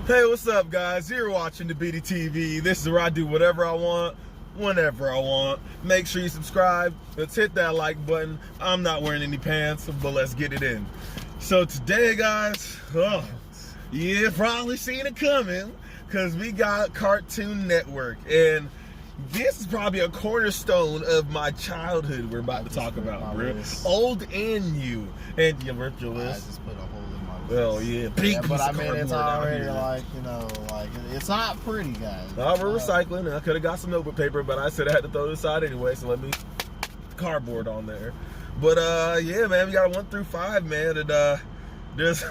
Hey, what's up, guys? You're watching the BDTV. This is where I do whatever I want, whenever I want. Make sure you subscribe. Let's hit that like button. I'm not wearing any pants, but let's get it in. So today, guys, you probably seen it coming because we got Cartoon Network, and this is probably a cornerstone of my childhood we're about to talk about, bro. Old and new. And you ripped your list. I just put a hole in my list. Well, yeah, big but I mean, it's already here. like, you know, like, it's not pretty, guys. No, we're recycling. I could have got some notebook paper, but I said I had to throw it aside anyway, so let me cardboard on there. But yeah, man, we got a 1 through 5, man, and there's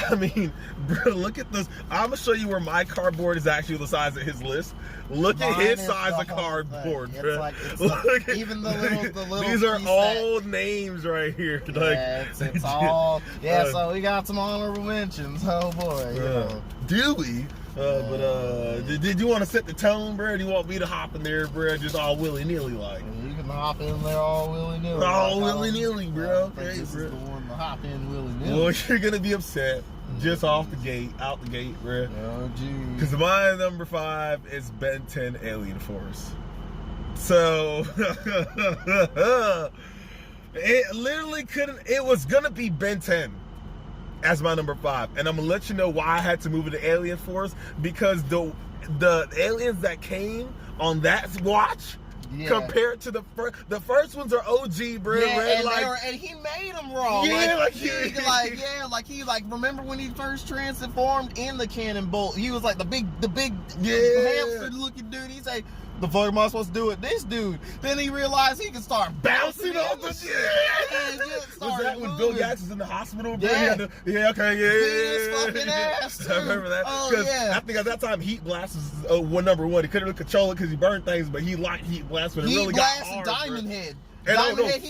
I mean, bro, look at this. I'm gonna show you where my cardboard is actually the size of his list. Look at his size of cardboard, bro. Like, look at, even the little these are all names right here. Yeah, like, it's all. Yeah, so we got some honorable mentions. Oh boy, you know. Do we? Did you want to set the tone, bro? Or do you want me to hop in there, bro? Just all willy nilly, like. You can hop in there all willy nilly. All willy nilly, bro. Okay, this bro. is the one to hop in willy nilly. Well, you're gonna be upset just off the gate, out the gate, bro. Oh, geez. Because my number 5 is Ben 10 Alien Force. So it literally couldn't. It was gonna be Ben 10 as my number 5, and I'm gonna let you know why I had to move it to Alien Force, because the aliens that came on that watch. Yeah. Compared to the first ones are OG, bro. Yeah, and he made them wrong. Yeah, like he remember when he first transformed in the Cannon Bolt? He was like the big hamster looking dude. He's like, the fuck am I supposed to do with this dude? Then he realized he could start bouncing off the shit. Was that when Bill Gax was in the hospital? Bro? Yeah. Beat his fucking ass, too. I remember that. Oh, yeah. I think at that time, Heat Blast was number 1. He couldn't really control it because he burned things, but he liked Heat Blast when it really got hard. Diamond Head. And Diamond Head,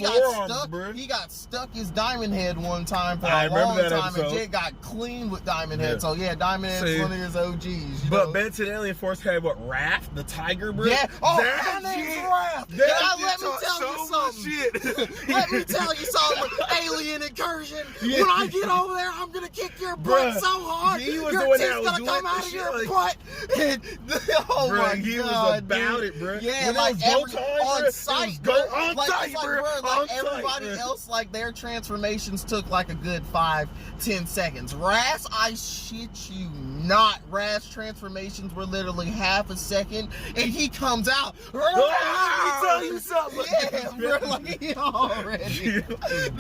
he got stuck his Diamond Head one time for a long time, and Jay got clean with Diamond Head. So yeah, Diamond Head's one of his OGs. But Ben 10 Alien Force had what? Raph, the tiger, bro? Yeah. Oh, my name's Raph. Let me tell you something. Let me tell you something. Alien incursion. Yeah. When I get over there, I'm gonna kick your butt so hard. Your teeth's gonna come out of your butt. Oh my God, he was about it, bro. Yeah, like on site. Like everybody else, like their transformations took like a good 5-10 seconds. Raz, I shit you not, Raz transformations were literally half a second, and he comes out. Let me tell you something. Yeah, bro, like he already.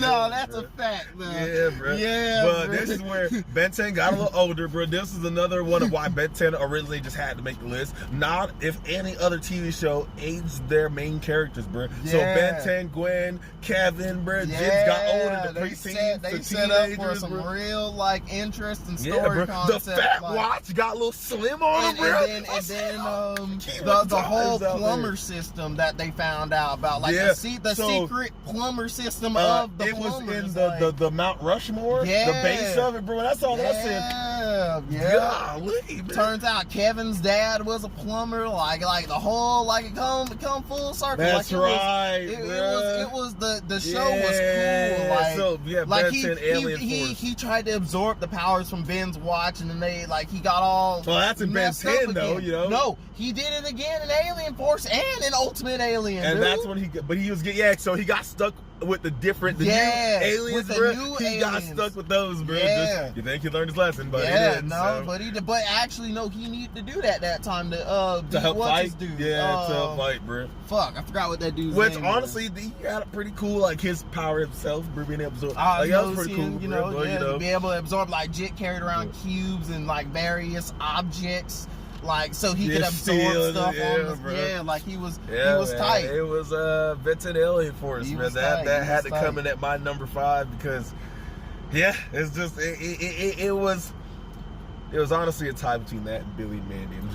No, that's a fact, man. Yeah, bro. Yeah, but bro. This is where Ben 10 got a little older, bro. This is another one of why Ben 10 originally just had to make the list. Not if any other TV show aged their main characters, bro. Yeah. So Ben 10, Gwen, Kevin, bro, Jibs got older, the preteens, they set up for some real like interesting story concept. The fat watch got a little slim on him, bro. And then the whole plumber system that they found out about, like the secret plumber system of the plumbers. It was in the Mount Rushmore, the base of it, bro. That's all that's in. Yeah. Golly, turns out Kevin's dad was a plumber. Like the whole it come full circle. That's right. It was the show was cool. Like he tried to absorb the powers from Ben's watch, and then he got all. Well, that's in Ben 10 though, you know. No, he did it again in Alien Force and in Ultimate Alien. And dude. that's when he was so he got stuck with the new aliens, bro. He got stuck with those, bro. You think he learned his lesson, but he didn't. But actually, no, he needed to do that time to help fight. Dude? Yeah, to help fight, bro. Fuck, I forgot what that dude's name honestly, he had a pretty cool, like his power himself, bro, being able to absorb. That was pretty cool, to be able to absorb, like Jit carried around cubes and like various objects. Like, so he could absorb stuff he was tight. It was Ben 10 Alien Force, man. That had to come in at my number 5 because it's just it was honestly a tie between that and Billy and Mandy. I'm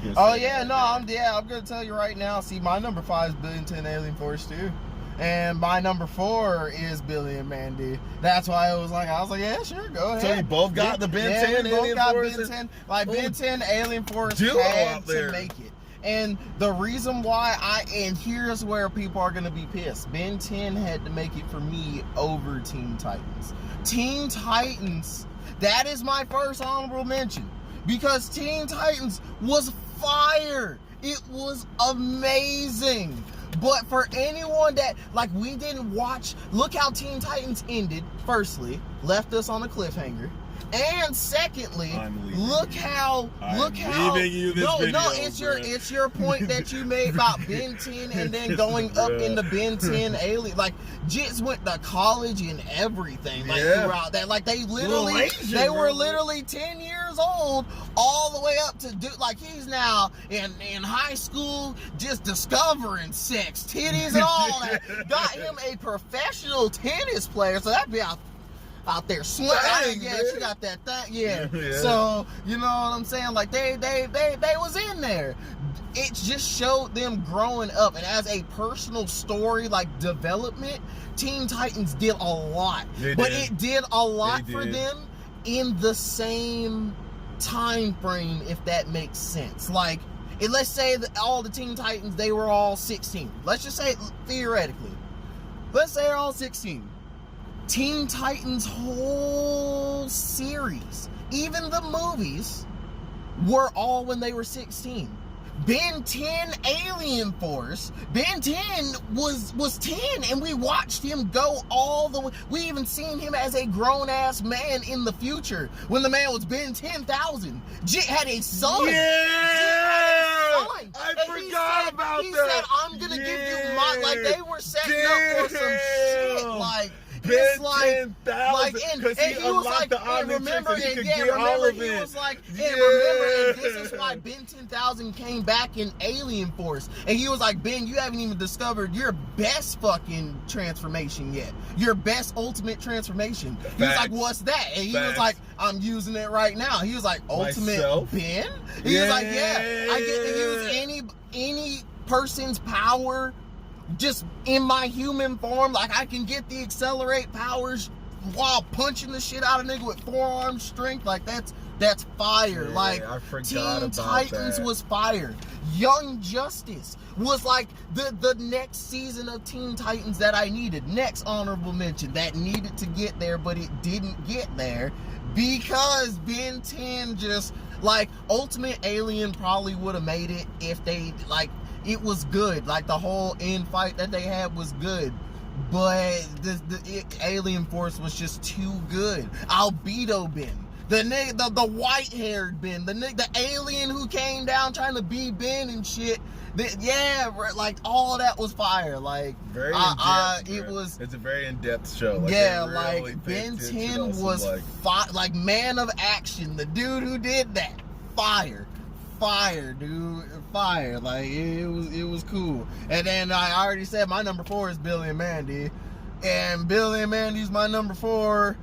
gonna tell you right now. See, my number 5 is Ben 10 Alien Force too. And my number 4 is Billy and Mandy. That's why I was like, yeah, sure, go ahead. So you both got the Ben 10 Alien Force? Ben 10. Like, Ben 10 Alien Force had to make it. And the reason why and here's where people are going to be pissed. Ben 10 had to make it for me over Teen Titans. Teen Titans, that is my first honorable mention. because Teen Titans was fire. It was amazing. But for anyone that, like, we didn't watch, look how Teen Titans ended, firstly, left us on a cliffhanger. And secondly, look how leaving you this video, it's your point that you made about Ben 10 and then going up into Ben 10 Alien. Like, Jits went to college and everything, like, throughout that. Like, they were literally 10 years old all the way up to do, like, he's now in high school just discovering sex, titties and all that. Got him a professional tennis player, so that'd be out there swinging. Yeah, she got that thing. Yeah. So, you know what I'm saying? Like, they was in there. It just showed them growing up, and as a personal story, like, development, Teen Titans did a lot. It did a lot for them in the same time frame, if that makes sense. Like, let's say that all the Teen Titans, they were all 16. Let's just say, theoretically, let's say they're all 16. Teen Titans' whole series, even the movies, were all when they were 16. Ben 10 Alien Force, Ben 10 was 10, and we watched him go all the way. We even seen him as a grown-ass man in the future, when the man was Ben 10,000. Jit had a son. Yeah! I forgot about that. He said, I'm gonna give you my, like, they were setting up for some shit, like, Ben 10,000, because he unlocked the Omnitrix so he could get all of it. He was like, and remember, and this is why Ben 10,000 came back in Alien Force. And he was like, Ben, you haven't even discovered your best fucking transformation yet. Your best ultimate transformation. He was like, what's that? And he was like, I'm using it right now. He was like, ultimate Ben? He was like, yeah, I get to use any person's power just in my human form. Like, I can get the accelerate powers while punching the shit out of nigga with forearm strength. Like, that's fire. Yeah, like, Teen Titans was fire. Young Justice was like the next season of Teen Titans that I needed. Next honorable mention that needed to get there, but it didn't get there because Ben 10 just, like, Ultimate Alien probably would have made it if they, like, it was good. Like, the whole end fight that they had was good. But the Alien Force was just too good. Albedo Ben. The nigga, the white-haired Ben. The alien who came down trying to be Ben and shit. Like, all that was fire. Like, very in-depth, it's a very in-depth show. Like, like, Ben 10 was like, man of action. The dude who did that. Fire, dude, fire. Like, it was cool. And then I already said my number 4 is Billy and Mandy, and Billy and Mandy's my number 4.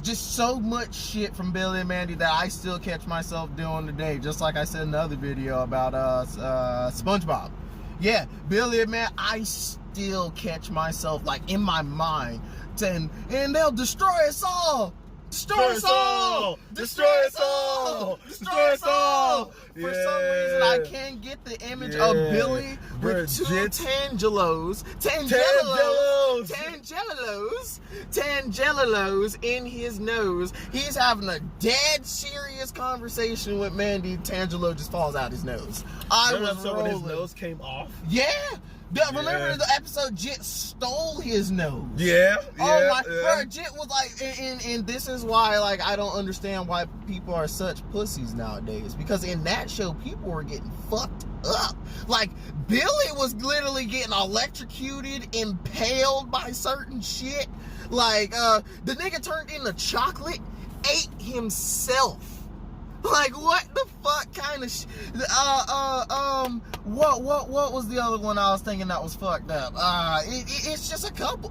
Just so much shit from Billy and Mandy that I still catch myself doing today. Just like I said in the other video about SpongeBob. Yeah, Billy and Mandy, I still catch myself, like, in my mind saying, and they'll destroy us all. Destroy us all! Destroy us all! Destroy us all! For some reason, I can't get the image of Billy with two Tangelos in his nose. He's having a dead serious conversation with Mandy. Tangelo just falls out his nose. I was rolling. When his nose came off? Yeah! Remember the episode Jit stole his nose? Yeah. Oh my, bro, Jit was like, and this is why, like, I don't understand why people are such pussies nowadays. Because in that show, people were getting fucked up. Like, Billy was literally getting electrocuted, impaled by certain shit. Like, the nigga turned into chocolate, ate himself. Like, what the fuck kind of what was the other one I was thinking that was fucked up? It's just a couple.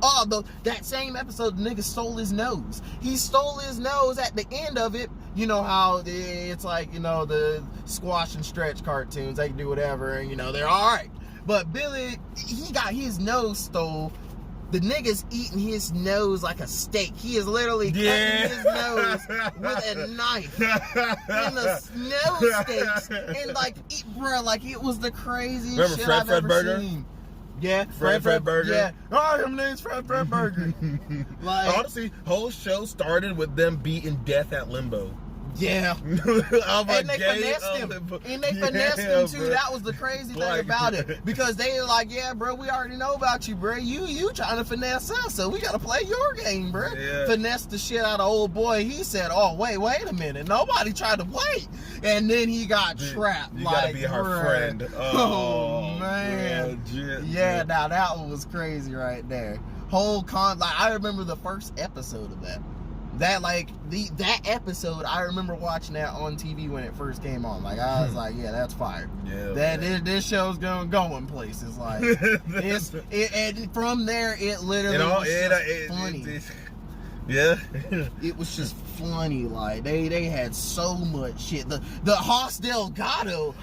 That same episode, the nigga stole his nose. He stole his nose at the end of it. You know how it's like, you know, the squash and stretch cartoons, they can do whatever, and, you know, they're alright. But Billy, he got his nose stole. The nigga's eating his nose like a steak. He is literally cutting his nose with a knife. And the nose steaks. And, like, like, it was the craziest shit I've ever seen. Yeah, Fred Burger. Yeah. Oh, his name's Fred Burger. Like, honestly, whole show started with them beating death at Limbo. Yeah. I'm And a they gay finessed him. olive- And they finessed him too. That was the crazy thing about it. Because they were like, yeah, bro, we already know about you, bro. You trying to finesse us, so we got to play your game, bro. Yeah. Finesse the shit out of old boy. He said, oh, wait a minute. Nobody tried to play. And then he got trapped. You like, gotta be her bruh. friend. Oh, man. Yeah, now that one was crazy right there. Like, I remember the first episode of that. That episode, I remember watching that on TV when it first came on. Like, I was like, yeah, that's fire. Yeah. This show's gonna go in places. Like, and from there, it literally was just funny. Yeah. It was just funny. Like, they had so much shit. The Hoss Delgado.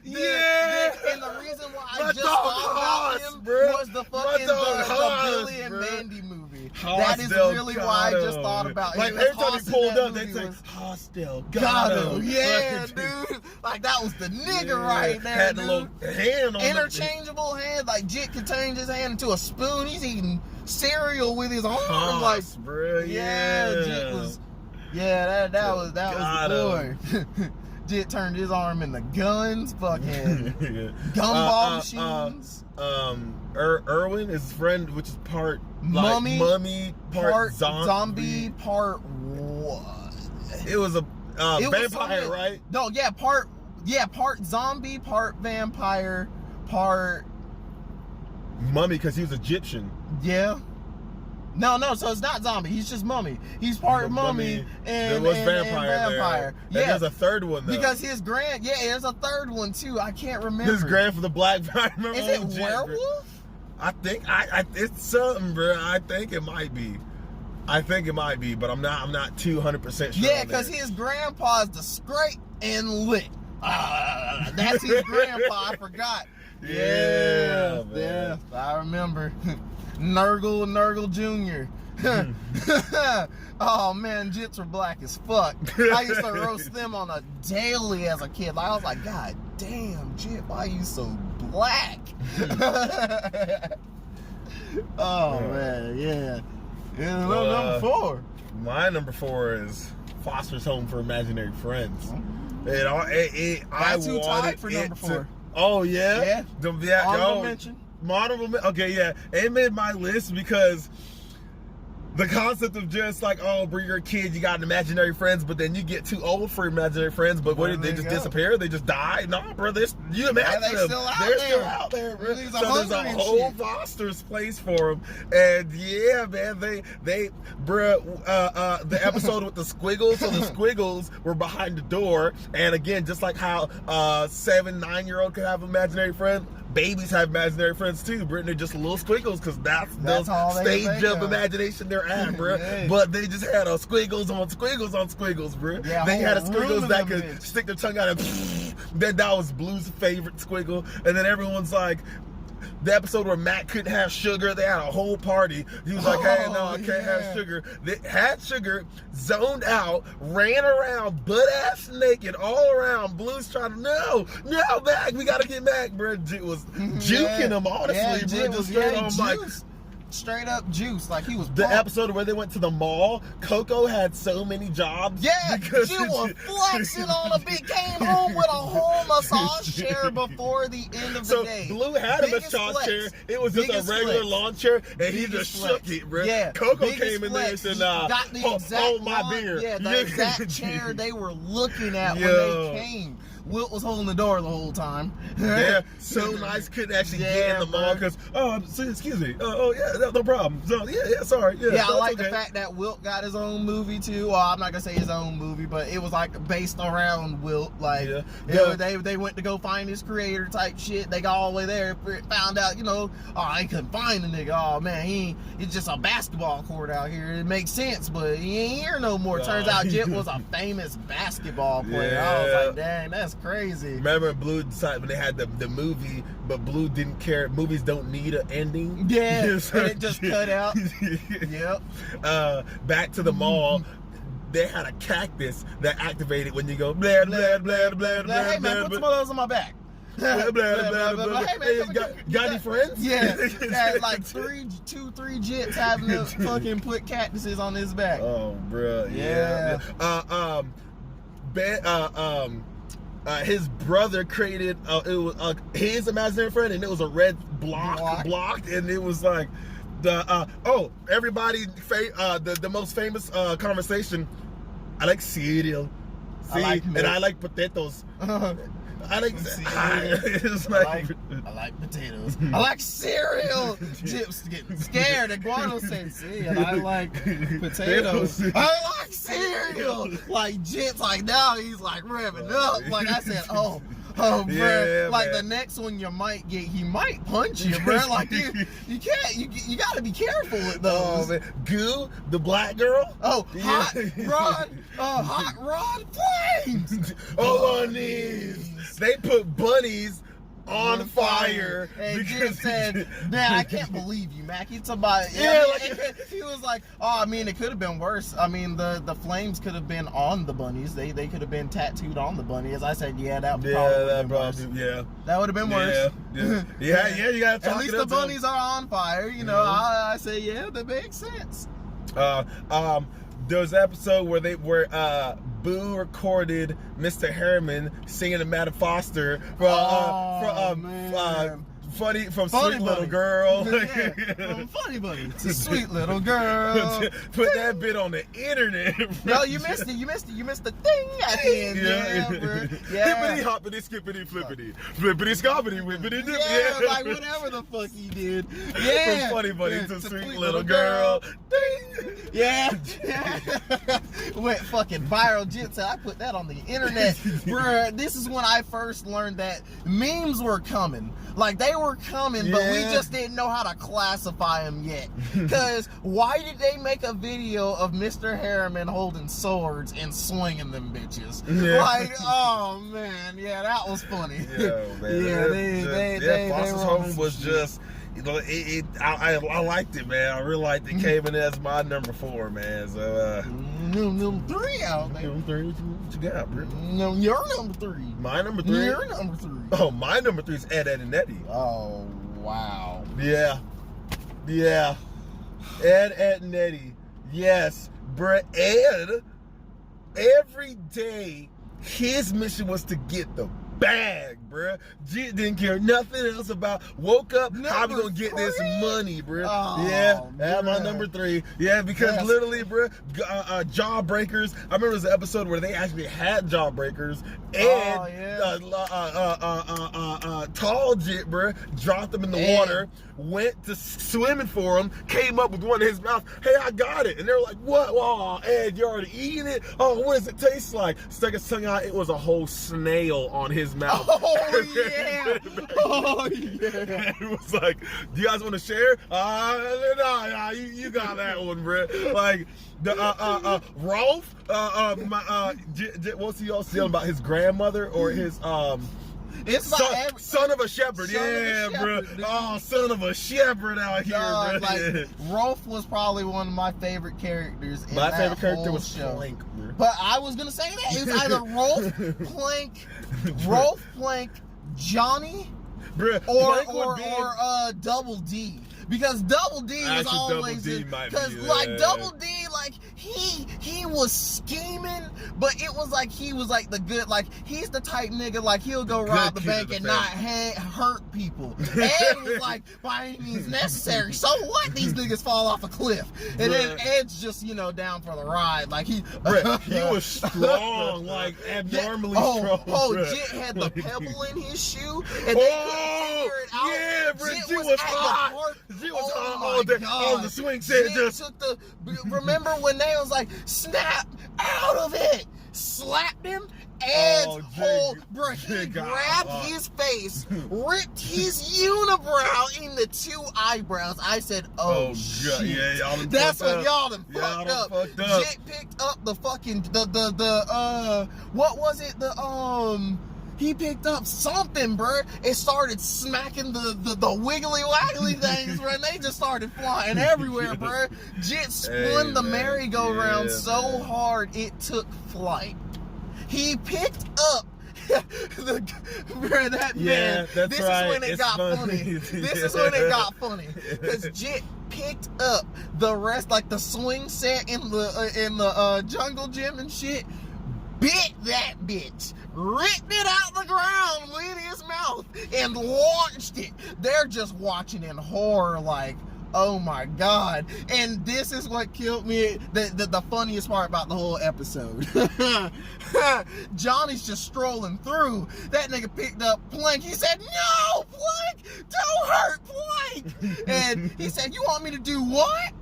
Yeah. And the reason why I just thought about him was the fucking the Billy and Mandy movie. That is really why I just thought about him. Like, every time he pulled up, they say, Hoss Delgado. Yeah, dude. Like, that was the nigga right there, Had dude. the little hand on Interchangeable hand. Like, Jit could change his hand into a spoon. He's eating cereal with his arm. Like, bro. yeah, Jit was... Yeah, that was the boy. Jit turned his arm into guns, fucking gumball machines. Irwin, his friend, which is part mummy, part zombie, part what? It was a vampire, right? No, part zombie, part vampire, part mummy, because he was Egyptian. Yeah. No, so it's not zombie. He's just mummy. He's part mummy and there was vampire. Yeah, there's a third one though. Because his there's a third one too. I can't remember. His for the black vampire. Is it werewolf? I think it's something, bro. I think it might be, but I'm not 200% sure. Yeah, because his grandpa's the scrape and lick. That's his grandpa. I forgot. Yeah, I remember. Nurgle Jr. Oh man, Jits were black as fuck. I used to roast them on a daily as a kid. Like, I was like, God damn, Jit, why are you so black? Oh man, yeah. Number 4. My number 4 is Foster's Home for Imaginary Friends. That's who tied for number 4. Oh yeah, Honorable mention. Okay, yeah. It made my list because the concept of just like, oh, bring your kid, you got imaginary friends, but then you get too old for imaginary friends, but what did they just disappear? They just die? No, bro, you imagine them. They're still out there, bro. So there's a whole Foster's place for them. And yeah, man, the episode with the squiggles, so the squiggles were behind the door. And again, just like how 7-9-year-old could have imaginary friends, babies have imaginary friends too, Brittany. They're just little squiggles because that's the stage of imagination they're at, bro. Yeah. But they just had squiggles on squiggles on squiggles, bro. Yeah, they had squiggles that could stick their tongue out and that was Blue's favorite squiggle. And then everyone's like, the episode where Matt couldn't have sugar, they had a whole party. He was like, hey, no, I can't have sugar. They had sugar, zoned out, ran around butt-ass naked all around. Blue's trying to, no, Mac, we got to get Mac, bro. It was juking him, honestly, bro. Just straight on like... Straight up juice, like he was the episode where they went to the mall. Coco had so many jobs. Yeah, she was flexing on a big, came home with a whole massage chair before the end of the day. Blue had a massage chair. It was just a regular lawn chair, and he just shook it, bro. Yeah, Coco came in there and said, hold my beer. Yeah, the exact chair they were looking at when they came. Wilt was holding the door the whole time. Yeah, so nice, couldn't actually get in the mall because, excuse me. No problem. So, sorry. Yeah, I like the fact that Wilt got his own movie too. Well, I'm not going to say his own movie, but it was like based around Wilt. Like, they went to go find his creator type shit. They got all the way there, found out, they couldn't find the nigga. Oh, man, it's just a basketball court out here. It makes sense, but he ain't here no more. Turns out Jit was a famous basketball player. Yeah. I was like, dang, that's crazy. Remember Blue decided when they had the movie, but Blue didn't care. Movies don't need an ending. Yeah, and it just cut out. Yep. Back to the mall. They had a cactus that activated when you go blah blah blah blah blah. Hey man, put some of those on my back. Blah, blah, blah, blah, blah. Hey, man, Hey, come got any friends? Yeah, had like three jits having to fucking put cactuses on his back. Oh, bro. Yeah. His brother created it was his imaginary friend, and it was a red block, and it was like everybody the most famous conversation. I like cereal. See, I like milk. and I like potatoes. I like it's like I like potatoes. I like cereal. Chips getting scared. And Guano said, "See, and I like potatoes. I like cereal." Like Jit's like now he's like revving up. Like I said, oh, bro. Yeah, like man. the next one you might get, he might punch you, bro. Like you can't. You got to be careful with those. Oh man, Goo, the black girl. Oh, Yeah. hot rod flames. Oh, on these. They put bunnies on fire. And because Jim said, "Man, I can't believe you, Mac." He's somebody. Yeah, he was like, "Oh, I mean, it could have been worse. I mean, the flames could have been on the bunnies. They could have been tattooed on the bunny." As I said, yeah, that would that would have been worse. Yeah. You gotta talk At least it the up to bunnies are on fire. You know, I say, yeah, that makes sense. There was an episode where Boo recorded Mr. Harriman singing to Madam Foster from Sweet Little Girl. From Funny Bunny to Sweet Little Girl. Put that bit on the internet. No, you missed it. You missed the thing at the end. Hippity hoppity skippity flippity. Flippity scoppity whippity dip. Yeah, like whatever the fuck he did. Yeah. From Funny Bunny to Sweet Little Girl. Ding. Yeah. Went fucking viral. Jit said I put that on the internet. Bruh, this is when I first learned that memes were coming. Like they were coming, but we just didn't know how to classify them yet. Because why did they make a video of Mr. Harriman holding swords and swinging them bitches? Yeah. Like, oh man, yeah, that was funny. Yeah, man. They Foster's Home was just, you know, I liked it, man. I really liked it. Came in as my number 4, man. So, number 3 out there. Number 3, what you got, bro? No, you're number 3. My number 3? You're number 3. Oh, my number 3 is Ed, Edd n Eddy. Oh, wow. Yeah. Ed, Edd n Eddy. Yes, bruh. Ed, every day, his mission was to get the bag, bruh. Didn't care nothing else about. Woke up, how we gonna get this money, bruh? Oh, yeah, that's my number 3. Yeah, because literally, bruh, Jawbreakers. I remember there was an episode where they actually had Jawbreakers, and Tall Jit, bruh, dropped them in the water, went to swimming for him, came up with one in his mouth. Hey, I got it, and they're like, "What? Oh, Ed, you already eating it? Oh, what does it taste like?" Stuck his tongue out. It was a whole snail on his mouth. Oh yeah! Oh yeah! It was like, "Do you guys want to share?" No, you got that one, bro. Like the Rolf, what's he all saying about his grandmother or his It's son of a shepherd? Yeah, bro. Oh, son of a shepherd out here, bro. Like Rolf was probably one of my favorite characters. In My that favorite character whole was show. Plank, bro. But I was gonna say that it's either Rolf, Plank, Johnny, Bruh, or Double D. Because Double D was always because Double D, like he was scheming, but it was like he was like the good, like he's the type nigga like he'll go rob the bank and not hurt people. Ed was like by any means necessary. So what? These niggas fall off a cliff, and then Ed's just down for the ride. Like he was strong, like abnormally strong. Oh, Jit had the pebble in his shoe, and they couldn't figure it out. Yeah, bro, Jit was hot. She was oh on the swing set. Just took remember when they was like, snap out of it, slapped him. Ed's bro, he grabbed his face, ripped his unibrow in the 2 eyebrows. I said, oh shit. Yeah, y'all done that's fucked what y'all done fucked up. Jit picked up the fucking what was it? He picked up something, bro. It started smacking the wiggly waggly things, bro. And they just started flying everywhere, bro. Jit spun the merry-go-round so hard it took flight. He picked up Bro, that man. That's this right. is when it got funny. This is when it got funny. Because Jit picked up the rest, like the swing set in the jungle gym and shit, bit that bitch, ripped it out the ground with his mouth, and launched it. They're just watching in horror, like, oh my God. And this is what killed me, the funniest part about the whole episode. Johnny's just strolling through. That nigga picked up Plank. He said, no, Plank, don't hurt Plank. And he said, you want me to do what?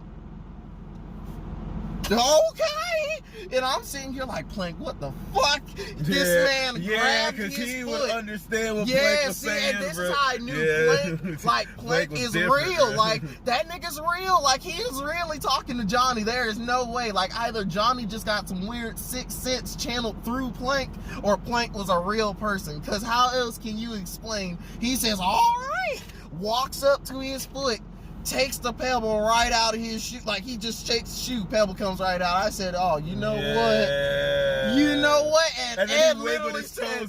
Okay. And I'm sitting here like, Plank, what the fuck? This man grabbed his foot. He would understand what Plank was saying, and this bro. is how I knew Plank, like, Plank is different. real. Like, that nigga's real. Like, he is really talking to Johnny. There is no way. Like, either Johnny just got some weird sixth sense channeled through Plank, or Plank was a real person. Because how else can you explain? He says, all right, walks up to his foot, takes the pebble right out of his shoe. Like, he just shakes the shoe, pebble comes right out. I said, oh, you know what? You know what? And Ed literally said,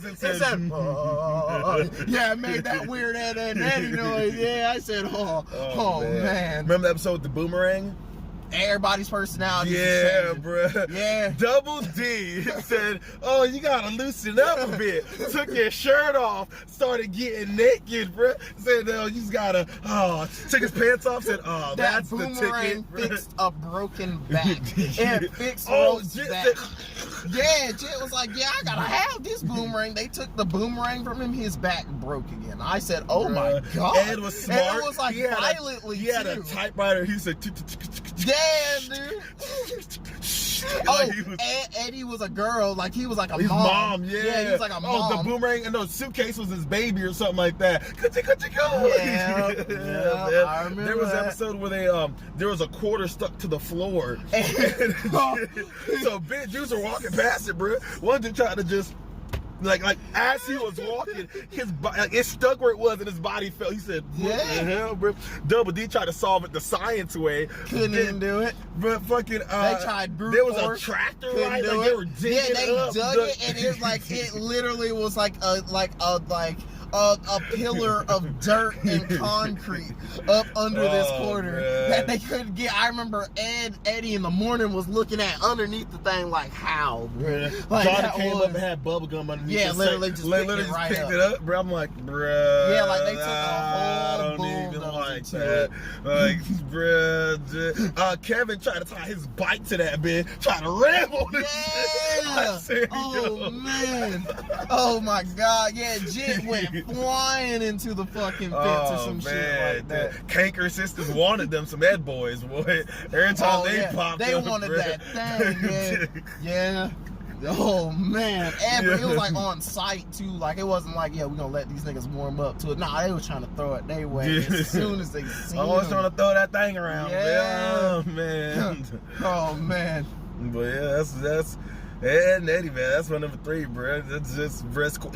yeah, I made that weird Ed and Eddie noise. Yeah, I said, oh man. Remember the episode with the boomerang? Everybody's personality. Yeah, bro. Yeah. Double D said, oh, you gotta loosen up a bit. Took your shirt off, started getting naked, bro. Said, no, you just gotta, took his pants off, said, oh, that's the ticket. Fixed a broken back. And fixed Rose's back. Yeah, Jit was like, yeah, I gotta have this boomerang. They took the boomerang from him, his back broke again. I said, oh my God. Ed was smart. And it was like violently, he had a typewriter. He said, yeah, dude. Eddie was a girl, like he was like a mom. Yeah, he was like a mom. Oh, the boomerang and the suitcase was his baby or something like that. Yeah, I remember. There was an episode where they there was a quarter stuck to the floor. So big dudes are walking past it, bro. One dude tried to just like as he was walking, his it stuck where it was and his body fell. He said, what the hell, bro? Double D tried to solve it the science way. Couldn't even do it. But fucking they tried brute there was force. A tractor, Couldn't right? do Like it. they were digging they up. dug it, and it's like it literally was like a pillar of dirt and concrete up under this quarter that they couldn't get. I remember Eddie in the morning was looking at underneath the thing like, how, bro? Like, Johnny came up and had bubble gum underneath. Yeah, literally just picked it up, bro. I'm like, bro. Yeah, like they took a whole bulldozer like that. Like, bro. Kevin tried to tie his bike to that bitch, trying to ram on it. Yeah. Oh man. Oh my God. Yeah, Jit went flying into the fucking fence or some shit like that. Kanker sisters wanted them some Ed boys, boy. Every time they popped they up, wanted bro. that thing, yeah. Oh man, it was like on site too. Like it wasn't like, yeah, we're gonna let these niggas warm up to it. Nah, they was trying to throw it their way as soon as they seen I was trying to throw that thing around. Yeah. Oh man. Oh man. But yeah, that's Ed and Eddie, man. That's my number 3, bro. It's just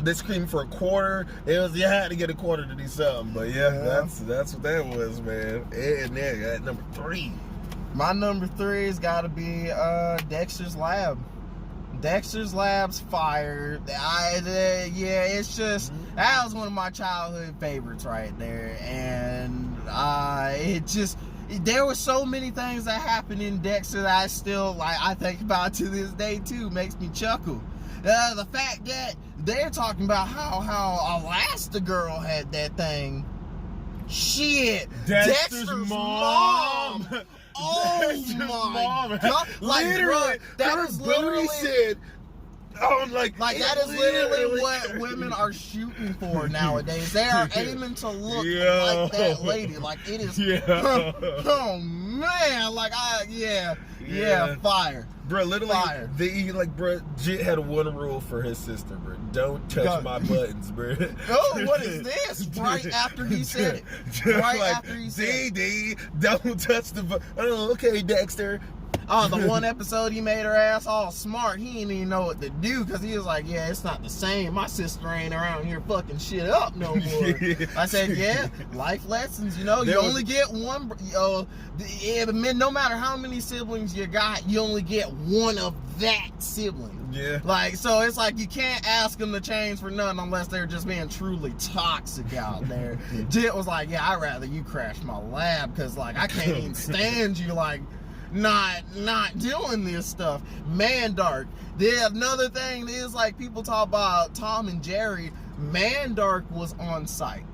they screamed for a quarter. It was you had to get a quarter to do something. But yeah. that's what that was, man. Ed and Eddie at number 3. My number 3's got to be Dexter's Lab. Dexter's Lab's fire. It's just that was one of my childhood favorites right there, and there were so many things that happened in Dexter that I still I think about to this day too. Makes me chuckle. The fact that they're talking about how Elastigirl had that thing. Shit, Dexter's mom. Oh Dexter's my mom. God! Like, literally, bro, that her is literally said. Oh, like that is literally what women are shooting for nowadays. They are aiming to look like that lady. Like it is. Oh man! Like fire. Bro, literally, fire. Jit had one rule for his sister, bro. Don't touch my buttons, bro. Oh, what is this? Right after he said it. Right after he said it. Don't touch the button. Oh, okay, Dexter. Oh, the one episode he made her ass all smart. He didn't even know what to do because he was like, yeah, it's not the same. My sister ain't around here fucking shit up no more. I said, yeah, life lessons, you only get one. No matter how many siblings you got, you only get one of that sibling. Yeah. Like, so it's like you can't ask them to change for nothing unless they're just being truly toxic out there. Jit was like, yeah, I'd rather you crash my lab because, like, I can't even stand you, like, not doing this stuff. Mandark. Then another thing is, like, people talk about Tom and Jerry. Mandark was on site.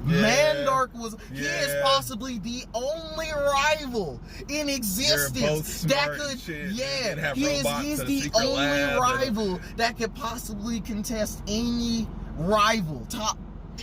Yeah. Mandark was, he is possibly the only rival in existence that could, he's the only rival that could possibly contest any rival, top,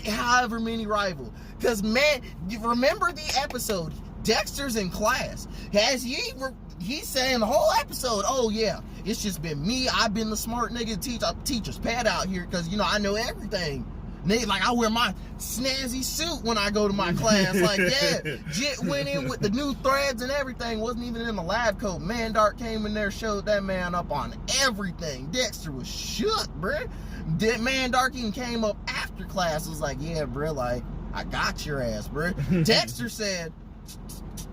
however many rival. Because, man, you remember the episode, Dexter's in class. He's saying the whole episode, oh yeah, it's just been me, I've been the smart nigga teacher's pet out here because, you know, I know everything. Like, I wear my snazzy suit when I go to my class. Like, yeah, Jit went in with the new threads and everything. Wasn't even in the lab coat. Mandark came in there, showed that man up on everything. Dexter was shook, bruh. Mandark even came up after class. Was like, yeah, bruh, like, I got your ass, bruh. Dexter said,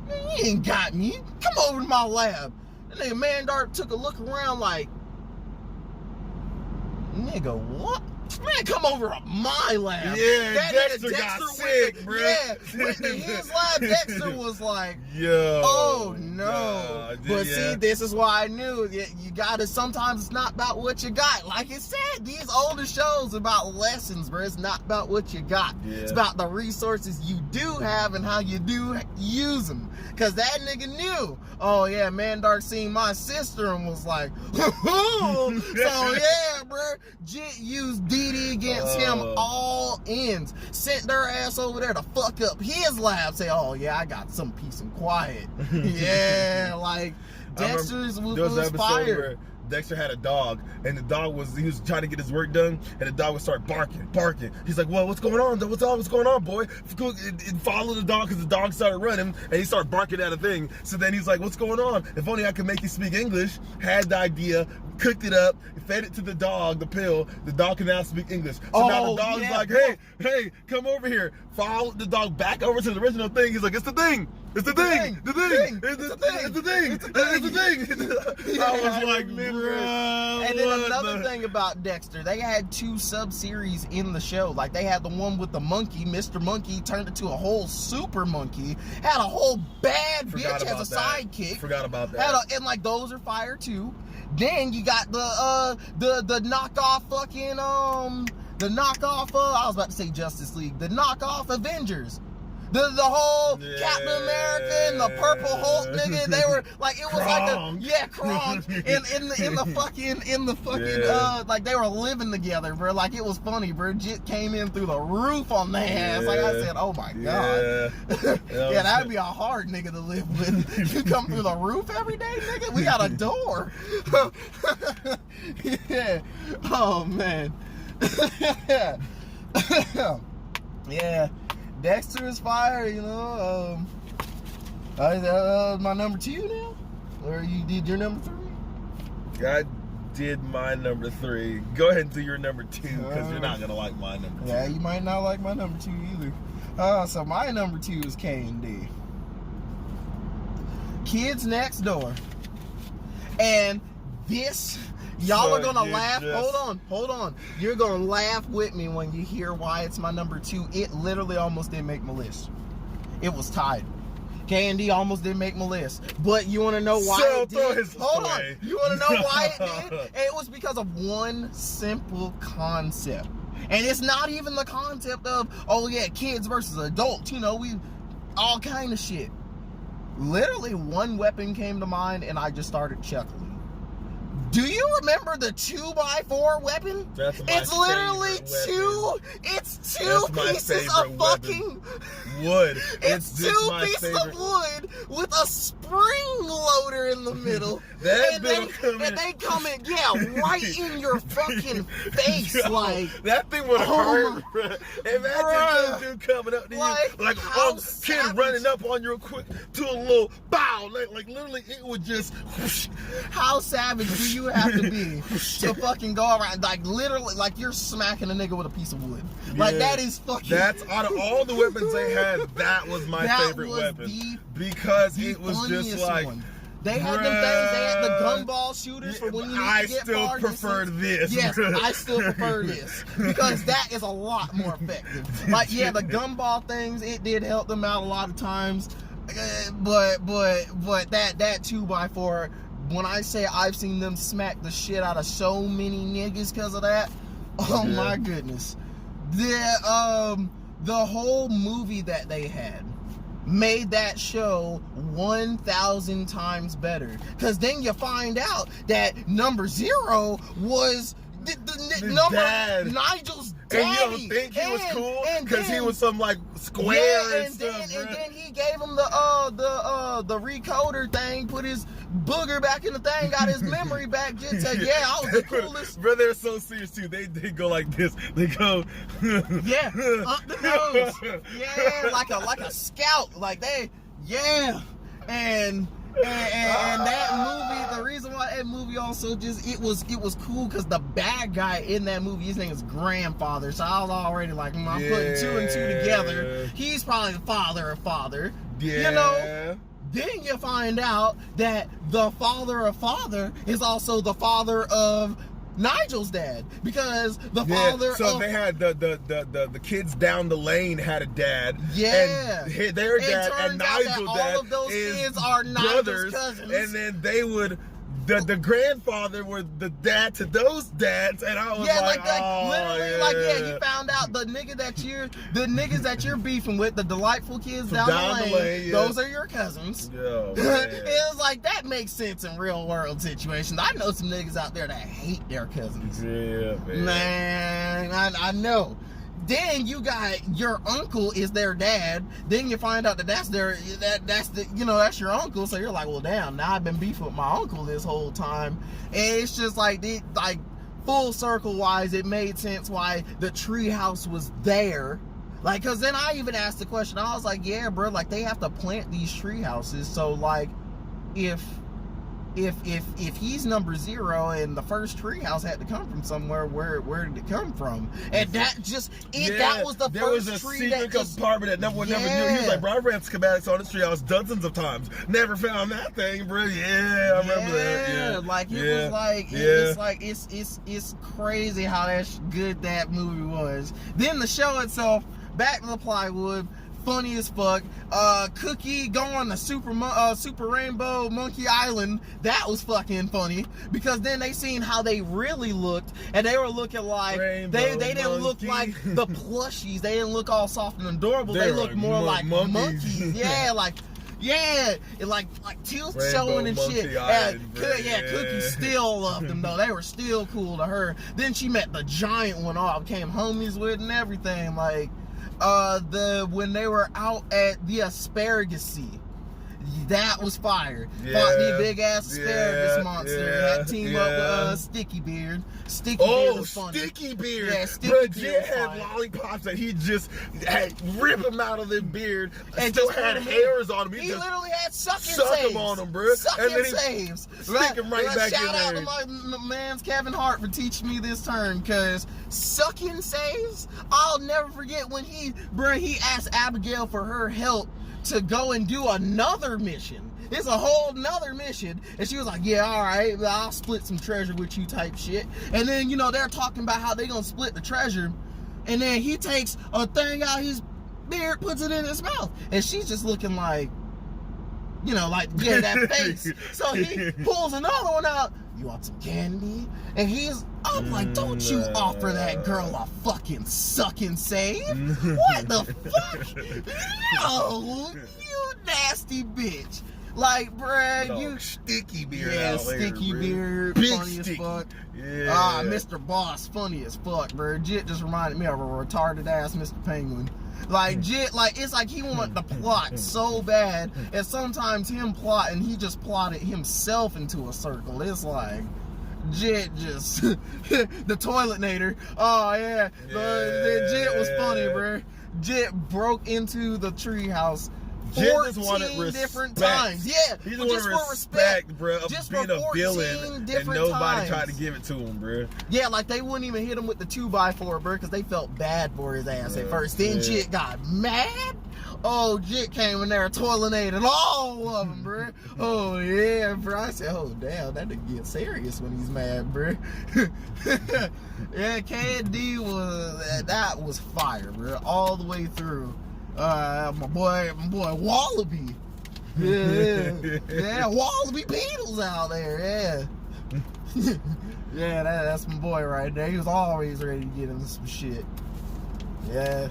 you ain't got me. Come over to my lab. And then Mandark took a look around like, nigga, what? Man, come over to my lab. Yeah, Dexter got sick, bro. Yeah, went to his lab. Dexter was like, yo, oh no. But see, this is why I knew you gotta, sometimes it's not about what you got. Like it said, these older shows are about lessons, bro. It's not about what you got. Yeah. It's about the resources you do have and how you do use them. Cause that nigga knew, oh yeah, Mandark seen my sister and was like, so yeah, bro, Jit used DD against him all ends. Sent their ass over there to fuck up his lab. Say, oh yeah, I got some peace and quiet. Yeah, like Dexter's was fired. Dexter had a dog, and the dog was trying to get his work done, and the dog would start barking. He's like, well, what's going on? What's going on, boy? And follow the dog, because the dog started running, and he started barking at a thing. So then he's like, what's going on? If only I could make you speak English. Had the idea, cooked it up, fed it to the dog, the pill. The dog can now speak English. So now the dog's like, hey, come over here. Followed the dog back over to the original thing. He's like, it's the thing. It's the thing. It's the thing. I was like, bro. And then another thing about Dexter, they had 2 sub-series in the show. Like, they had the one with the monkey, Mr. Monkey turned into a whole super monkey. Had a whole bad bitch as a sidekick. Forgot about that. And like, those are fire too. Then you got the knockoff fucking the knockoff I was about to say Justice League, the knockoff Avengers. The whole Captain America and the Purple Hulk nigga, they were like, it was Krong. like Krong in the fucking like they were living together, bro. Like it was funny, bro. Jit came in through the roof on their ass. Like I said, oh my god. Yeah, that'd be a hard nigga to live with. You come through the roof every day, nigga. We got a door. Yeah. Oh man. Yeah. Dexter is fire, you know. My number 2 now? Or you did your number 3? I did my number 3. Go ahead and do your number 2, because you're not going to like my number 2. Yeah, you might not like my number 2 either. So my number 2 is K&D. Kids Next Door. And this... Y'all are gonna laugh. Hold on. You're gonna laugh with me when you hear why it's my number 2. It literally almost didn't make my list. It was tied. K&D almost didn't make my list. But you wanna know why it did? Hold on. You wanna know why it did? It was because of one simple concept. And it's not even the concept of, oh yeah, kids versus adults. You know, we all kind of shit. Literally one weapon came to mind and I just started chuckling. Do you remember the 2x4 weapon? It's literally two. It's 2 pieces of fucking wood. It's 2 pieces of wood with a spring loader in the middle. and they come in, right in your fucking face. Yo, like that thing would hurt. Imagine dude coming up to you, like kid running up on you quick to a little bow. Like literally, it would just. How savage do you have to be to fucking go around, like literally, like you're smacking a nigga with a piece of wood? Like that is fucking. That's out of all the weapons they had, that was my favorite weapon because it was just like. They had them things. They had the gumball shooters for when you need to get far distance. I still prefer this. Yes, I still prefer this because that is a lot more effective. Like, yeah, the gumball things, it did help them out a lot of times. But that 2x4, when I say I've seen them smack the shit out of so many niggas because of that, oh my goodness. The whole movie that they had made that show 1,000 times better. Because then you find out that number 0 was the number dad. Nigel's daddy. And you don't think he was cool because he was some like square and stuff. And then he gave him the recoder thing, put his booger back in the thing, got his memory back. Just said, yeah, I was the coolest. Bro, they're so serious too. They go like this. They go, yeah, up the nose. Yeah, like a scout. Like they, yeah, and that movie, the reason why that movie also just it was cool because the bad guy in that movie, his name is Grandfather. So I was already like, I'm putting 2 and 2 together. He's probably the father of Father. Yeah. You know. Then you find out that the father of Father is also the father of Nigel's dad, because the father. So they had the kids down the lane had a dad. Yeah, and their dad and Nigel's dad all of those kids are brothers, Nigel's cousins. and then they would. The grandfather was the dad to those dads, and I was literally, you found out the niggas that you're beefing with, the delightful kids down the lane, those are your cousins. Yo, it was like that makes sense in real world situations. I know some niggas out there that hate their cousins. Yeah, man. I know. Then you got your uncle is their dad. Then you find out that that's your uncle. So you're like, well, damn. Now I've been beefing with my uncle this whole time, and it's just like full circle wise, it made sense why the treehouse was there. Like, cause then I even asked the question. I was like, yeah, bro. Like they have to plant these tree houses. So like, if he's number 0 and the first treehouse had to come from somewhere, where did it come from? And that just that was the first tree that compartment that no one never knew. He was like, bro, I ran schematics on this treehouse dozens of times, never found that thing, bro. Yeah, I remember that. Yeah, like it was it's crazy how good that movie was. Then the show itself, back to the plywood. Funny as fuck. Cookie going to Super Rainbow Monkey Island. That was fucking funny because then they seen how they really looked, and they were looking like they didn't look like the plushies. They didn't look all soft and adorable. They looked more like monkeys. Yeah, like teeth showing and shit. Cookie still loved them though. They were still cool to her. Then she met the giant one off, became homies with and everything. Like. When they were out at the Asparagus-y, that was fire. Fought the big ass asparagus monster. Had to team up with Sticky Beard. Sticky Beard was funny. Sticky Beard. Yeah, Sticky Beard had lollipops that he just had rip them out of the beard and still had hairs on him. He literally had suck saves. Them on him, bro. Sucking saves. Stick him right back in there. Shout out to my man's Kevin Hart for teaching me this term, because sucking saves, I'll never forget when he asked Abigail for her help to go and do another mission. It's a whole nother mission. And she was like, yeah, all right, I'll split some treasure with you type shit. And then, they're talking about how they gonna split the treasure. And then he takes a thing out his beard, puts it in his mouth. And she's just looking like, that face. So he pulls another one out. You want some candy? And I'm like, don't you offer that girl a fucking sucking save? What the fuck? No, you nasty bitch. Like, bruh, you Sticky Beard. Yeah, Sticky Beard, funny as fuck. Yeah. Mr. Boss, funny as fuck, bruh. Jit just reminded me of a retarded ass Mr. Penguin. Like Jit, it's like he wanted the plot so bad, and sometimes him plotting, he just plotted himself into a circle. It's like Jit just the toiletnator. Oh yeah, the Jit was funny, bruh. Jit broke into the treehouse 14 different times. Yeah, he just for respect, bro, of just being a villain, and nobody tried to give it to him, bro. Yeah, like they wouldn't even hit him with the 2x4, bro, because they felt bad for his ass at first. Then Jit got mad. Oh, Jit came in there toilinated all of them, bro. Oh, yeah, bro. I said, oh, damn, that nigga get serious when he's mad, bro. Yeah, KD that was fire, bro, all the way through. My boy Wallaby. Yeah, Wallaby Beatles out there, yeah. Yeah, that's my boy right there. He was always ready to get into some shit. Yeah.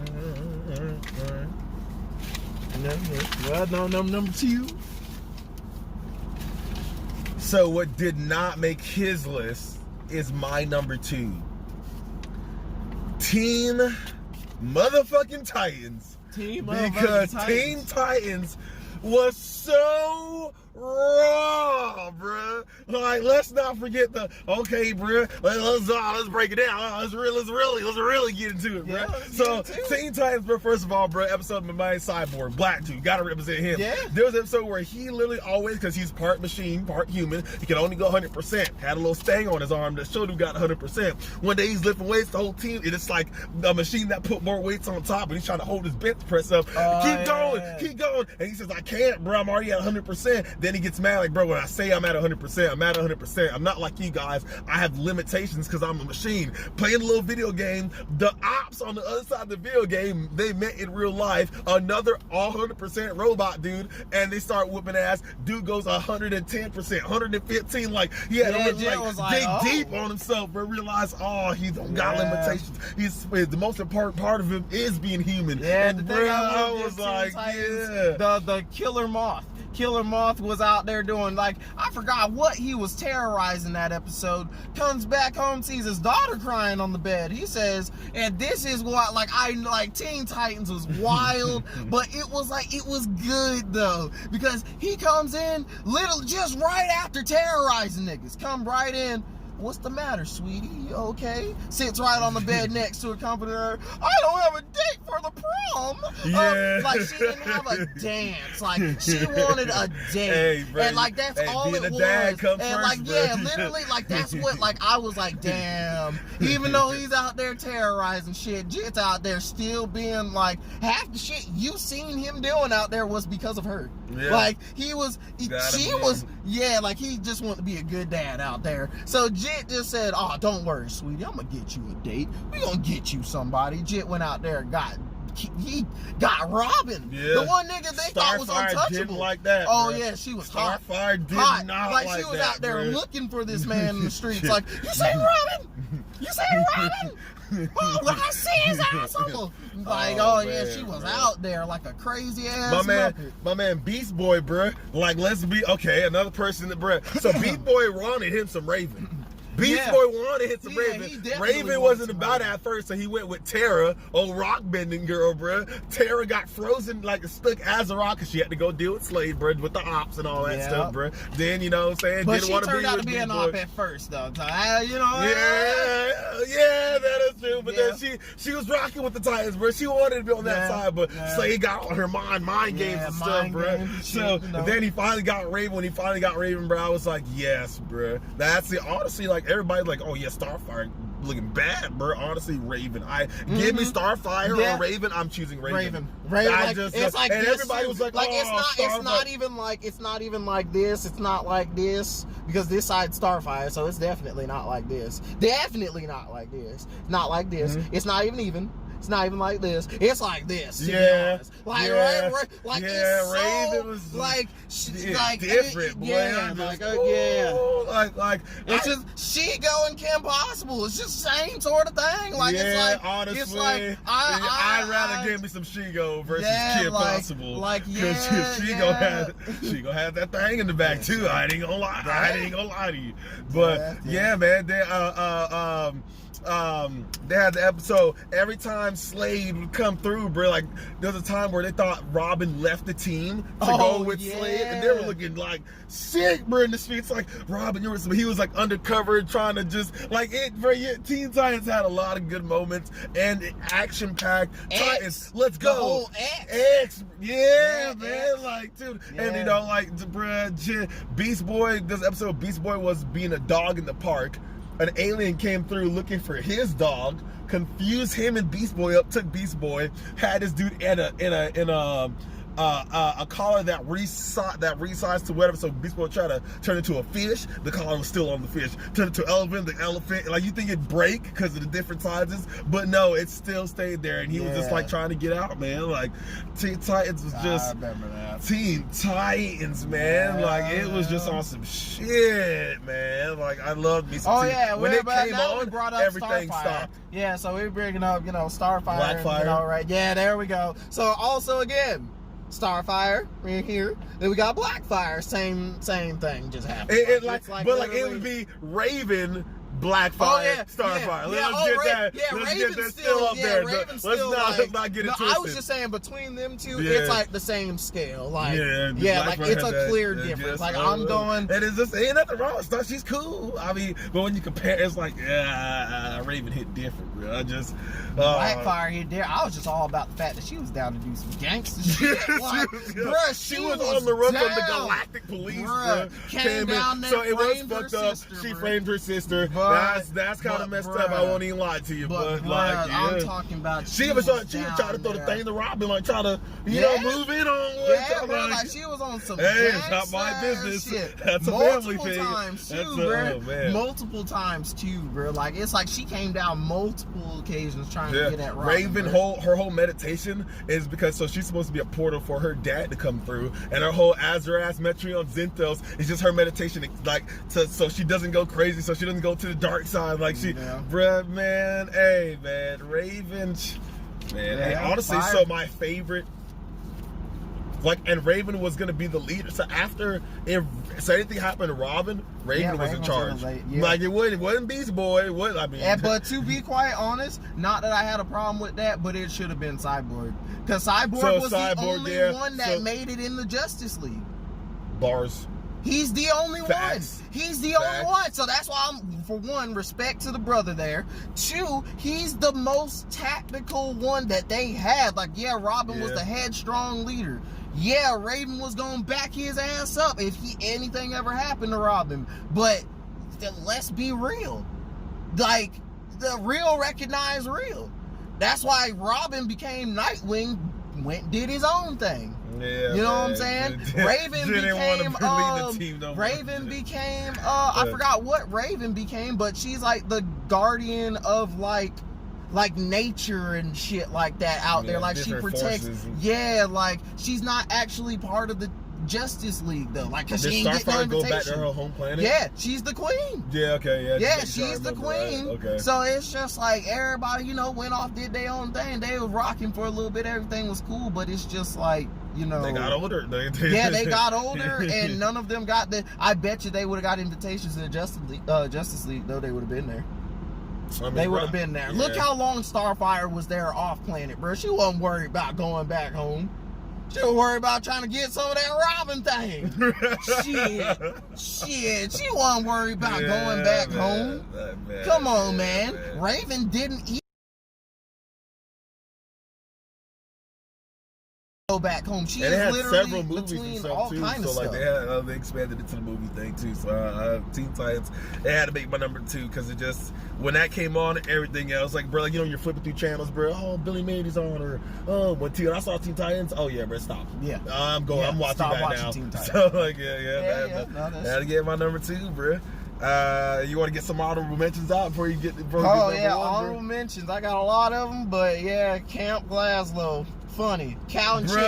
Number 2. So what did not make his list is my number 2. Teen motherfucking Titans. Because Teen Titans was so raw, bruh. Like, let's not forget okay, bruh. Let's break it down. Let's really get into it, bruh. Yeah, so, Teen Titans, bruh, first of all, bruh, episode of my Cyborg, Black Dude, gotta represent him. Yeah. There was an episode where he literally always, because he's part machine, part human, he can only go 100%. Had a little stang on his arm that showed he got 100%. One day he's lifting weights, the whole team, it's like a machine that put more weights on top, and he's trying to hold his bench press up. Keep going. And he says, I can't, bro, I'm already at 100%. Then he gets mad, like, bro, when I say I'm at 100%, I'm at 100%. I'm not like you guys. I have limitations because I'm a machine. Playing a little video game, the ops on the other side of the video game, they met in real life, another all 100% robot dude, and they start whooping ass. Dude goes 110%, 115, like, he had to dig deep on himself, but realize, he don't got limitations. The most important part of him is being human. Yeah, and bro, I was like, the Killer Moth. Killer Moth was out there doing, like, I forgot what he was terrorizing that episode. Comes back home, sees his daughter crying on the bed. He says, and this is what, like, Teen Titans was wild, but it was good though, because he comes in literally just right after terrorizing niggas. Come right in. What's the matter, sweetie? You okay? Sits right on the bed next to her comforter. I don't have a date for the prom. Yeah. Like, she didn't have a dance. Like, she wanted a date. Hey, bro, and, like, that's all it was. Dad comes and, first, like, bro. yeah, literally, like, that's what, like, I was like, damn. Even though he's out there terrorizing shit, Jit's out there still being, like, half the shit you seen him doing out there was because of her. Yeah. Like, he just wanted to be a good dad out there. So, Jit just said, oh, don't worry, sweetie, I'm gonna get you a date. We gonna get you somebody. Jit went out there and got Robin. Yeah. The one nigga they thought was untouchable. Didn't like that. Oh, bro. yeah, she was hot. Starfire did hot. not like she was that, out there bro. looking for this man in the streets. Like, you seen Robin? You seen Robin? Oh, I see his asshole. Like, yeah, she was out there like a crazy ass. My man Beast Boy, bruh. Like, let's be okay. Another person that, bruh. So Beast Boy wanted him some Raven. Beast Boy wanted hit some Raven. Raven wasn't about it at first, so he went with Tara, old rock bending girl, bruh. Tara got frozen, like stuck as a rock, because she had to go deal with Slade, bruh, with the ops and all that stuff, bruh. Then, you know what I'm saying? But didn't she want to turned be out with to be Beast an Boy. op at first, though. So, you know. Yeah, that is true. But then she was rocking with the Titans, bro. She wanted to be on that side, but Slade got on her mind games and stuff, bro. So then he finally got Raven. When he finally got Raven, bro, I was like, yes, bro. That's it. Honestly, like, everybody's like, oh yeah, Starfire looking bad, bro. Honestly, Raven. Give me Starfire or Raven. I'm choosing Raven. Like, it's like and this, everybody was like, it's not even like this. It's not like this, because this side's Starfire, so it's definitely not like this. Definitely not like this. Not like this. It's not even. It's not even like this. It's like this. It's so, Raven was like different, boy. It's just She-Go and Kim Possible. It's just the same sort of thing. Like, it's like, honestly, it's like, I'd rather give me some She-Go versus Kim Possible. Because She-Go had that thing in the back too. I ain't gonna lie. I ain't gonna lie to you. But man, they had the episode, every time Slade would come through, bro, like, there was a time where they thought Robin left the team to go with Slade, and they were looking like sick, bro, in the streets, like, Robin, he was like undercover trying to just, like, Teen Titans had a lot of good moments, and action-packed. Titans, let's go. The whole X, man, like, dude, and you know, like, bro, Beast Boy, this episode, Beast Boy was being a dog in the park, an alien came through looking for his dog, confused him and Beast Boy up, took Beast Boy, had this dude in a collar that resized to whatever. So Beast Boy tried to turn into a fish. The collar was still on the fish. Turned into elephant. The elephant, like you think it'd break because of the different sizes, but no, it still stayed there. And he was just like trying to get out, man. Like Teen Titans was just. I remember that. Teen Titans, man. Like it was just on some shit, man. Like I loved me some. When it came on, everything stopped. Yeah, so we were bringing up, Starfire. Blackfire. And, right? Yeah, there we go. So also again, Starfire right here. Then we got Blackfire. Same thing just happened. It would be Raven, Blackfire, Starfire. Let's get that. Yeah, let's Raven's get that still up there. Raven's Let's not get it twisted. I was just saying between them two, it's like the same scale. Like like Blackfire it's a clear difference. Like I'm going. And it's just ain't nothing wrong with Star. She's cool. I mean, but when you compare, it's like Raven hit different, bro. Blackfire hit there. I was just all about the fact that she was down to do some gangster shit. Like, bruh, she was on the run from the Galactic Police, bruh. Came down there, so it was fucked up. She framed her sister. That's kind of messed up. I won't even lie to you, but like, I'm talking about. She was trying to throw the thing to Robin, like try to, move in on one. Yeah, bro, like she was on some. Hey, it's not my business. Shit. That's a family thing. Multiple times too, bro. Like it's like she came down multiple occasions trying to get at Robin. Raven, her whole meditation is because she's supposed to be a portal for her dad to come through, and her whole Azaras Metreon Zinthos is just her meditation, like so she doesn't go crazy, so she doesn't go to the dark side, like she, bruh, man, hey, man, Raven, man, hey, honestly, so my favorite. Like, and Raven was gonna be the leader. So after, if anything happened to Robin, Raven was in charge. Like it wasn't Beast Boy. But to be quite honest, not that I had a problem with that, but it should have been Cyborg, because Cyborg was the only one that made it in the Justice League. Bars. He's the only one. He's the only one. So that's why I'm, for one, respect to the brother there. Two, he's the most tactical one that they had. Like, Robin was the headstrong leader. Yeah, Raven was gonna back his ass up if anything ever happened to Robin. But let's be real. Like, the real recognize real. That's why Robin became Nightwing, did his own thing. Yeah, you know what I'm saying? Raven became I forgot what Raven became, but she's like the guardian of like nature and shit like that out there. Like she protects. Like she's not actually part of the Justice League though. Like, cause she ain't getting no invitation. Go back to her home planet? Yeah, she's the queen. She's the queen. Okay. So it's just like everybody, went off, did their own thing. They was rocking for a little bit. Everything was cool, but it's just like, they got older. They got older, and none of them got the. I bet you they would have got invitations to the Justice League though. They would have been there. They would have been there. Look how long Starfire was there off planet, bro. She wasn't worried about going back home. She was worried about trying to get some of that Robin thing. Shit. She wasn't worried about going back home. Come on, man. Raven didn't even go back home. She and it had literally several movies and stuff all too. kind of so like stuff. they expanded it to the movie thing too. So Teen Titans, they had to make my number 2 because it just when that came on, everything else like bro, like you're flipping through channels, bro. Oh, Billy Mandy's on, or when I saw Teen Titans, oh yeah, bro, stop. Yeah, I'm watching that now. Teen Titans. So like I had to get my number 2, bro. You want to get some honorable mentions out before you get? Honorable mentions. I got a lot of them, but Camp Glasgow. Funny. Cow and chicken.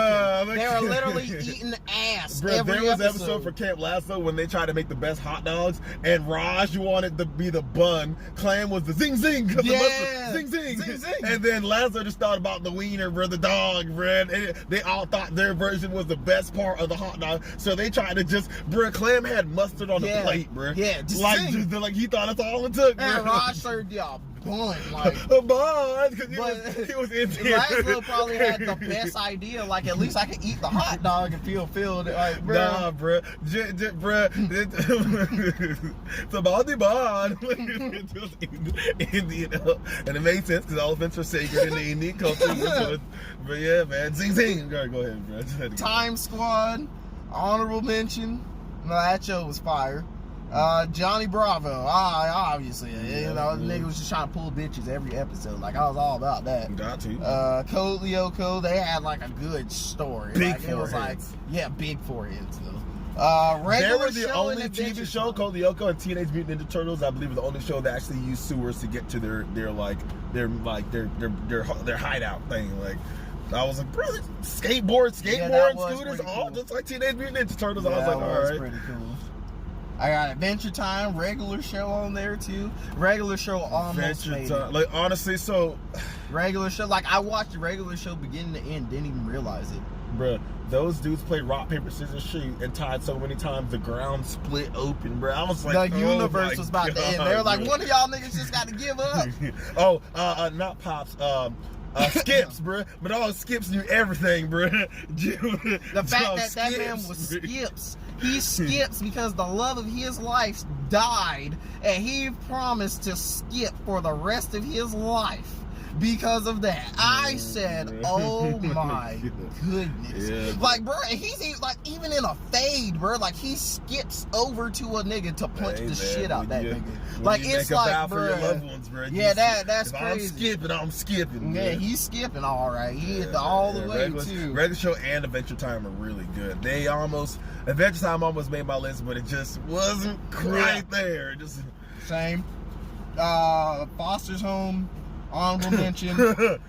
They were literally eating ass. There was an episode for Camp Lasso when they tried to make the best hot dogs, and Raj wanted to be the bun. Clam was the zing zing. Zing zing. And then Lasso just thought about the wiener, bro, the dog, bro. And they all thought their version was the best part of the hot dog, so they tried to just, bro. Clam had mustard on the plate, bro. Yeah, just like he thought that's all it took. And Raj served y'all bun, like a bun, because he was Indian. Laszlo probably had the best idea. Like, at least I can eat the hot dog and feel filled. Like, bro. Nah, bro, it's about the bun. Indian, and it made sense because elephants are sacred in the Indian culture. But yeah, man, zing zing. Go ahead, bro. Time Squad, honorable mention. No, that show was fire. Johnny Bravo, obviously, you know, the nigga was just trying to pull bitches every episode. Like, I was all about that. Got to. Code Lyoko, they had like a good story. Big like, it was like, foreheads. yeah, big foreheads though. They Regular were the show only and TV Adventure show, Time. Code Lyoko and Teenage Mutant Ninja Turtles, I believe, was the only show that actually used sewers to get to their hideout thing. Like, I was like, bro, skateboard, that was scooters, pretty all cool. just like Teenage Mutant Ninja Turtles. I was Yeah, like, that all was right. pretty cool. I got Adventure Time, regular show on there too. Regular show almost made Adventure it. Time. Like, honestly, so, Regular show, like I watched the regular show beginning to end, didn't even realize it. bruh, those dudes played rock, paper, scissors, shoot and tied so many times the ground split open, bruh. I was like, The universe was about to end. They were like, bruh. one of y'all niggas just got to give up. Not Pops, Skips, bruh. But all Skips knew everything, bruh. The fact that man was Skips. He skips because the love of his life died, and he promised to skip for the rest of his life because of that. I said, oh my goodness. Yeah. Like, bro, he's like, even in a fade, bro, like he skips over to a nigga to punch Hey, the man, shit out when that you- nigga. when Like, you it's make a vow like, for your bro. loved ones, bruh. Yeah, that's if crazy. I'm skipping. Yeah, bruh. he's skipping all right. He hit Yeah, all the yeah, way too. Regular Show and Adventure Time are really good. Adventure Time almost made my list, but it just wasn't quite there. It just Same. Foster's Home, honorable mention.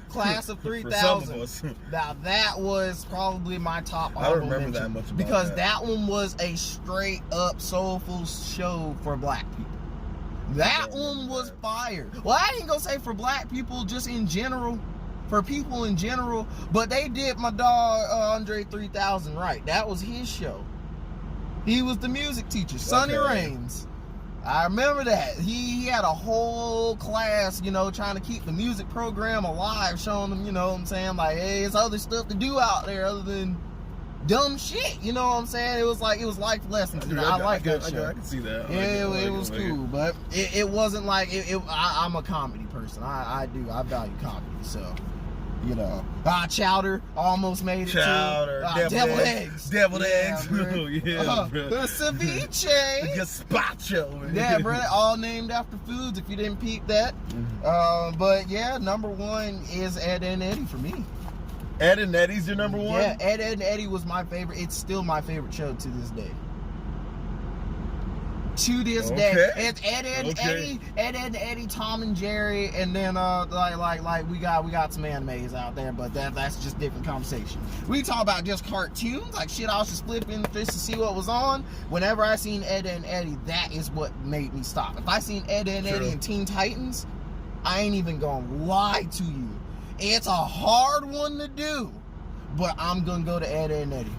Class of for some 3000. of us. Now that was probably my top I don't honorable remember mention that much about because that. that one was a straight up soulful show for black people. That Yeah, one was yeah. fire. Well, I ain't gonna say for black people, just in general. For people in general, but they did my dog Andre 3000 right. That was his show. He was the music teacher, Sonny Okay. Raines. I remember that. He had a whole class, you know, trying to keep the music program alive, showing them, you know what I'm saying, like, hey, there's other stuff to do out there other than dumb shit, you know what I'm saying? It was life lessons. You know, I like that show. I can see that. Yeah, it was cool, but it wasn't like I'm a comedy person. I value comedy, so you know. Chowder almost made it Chowder, too. Deviled eggs. Deviled Yeah, eggs. bro. Yeah, bro. Ceviche. Gazpacho. Yeah, bro, all named after foods. If you didn't peep that, but yeah, number one is Ed and Eddie for me. Ed and Eddie's your number one? Yeah, Ed and Eddie was my favorite. It's still my favorite show to this day. To this day, it's Ed and Eddie, Tom and Jerry, and then like we got some animes out there, but that's just different conversation. We talk about just cartoons, like shit. I was just flipping just to see what was on. Whenever I seen Ed and Eddie, that is what made me stop. If I seen Ed and Eddie and Teen Titans, I ain't even gonna lie to you. It's a hard one to do, but I'm gonna go to Ed and Eddie.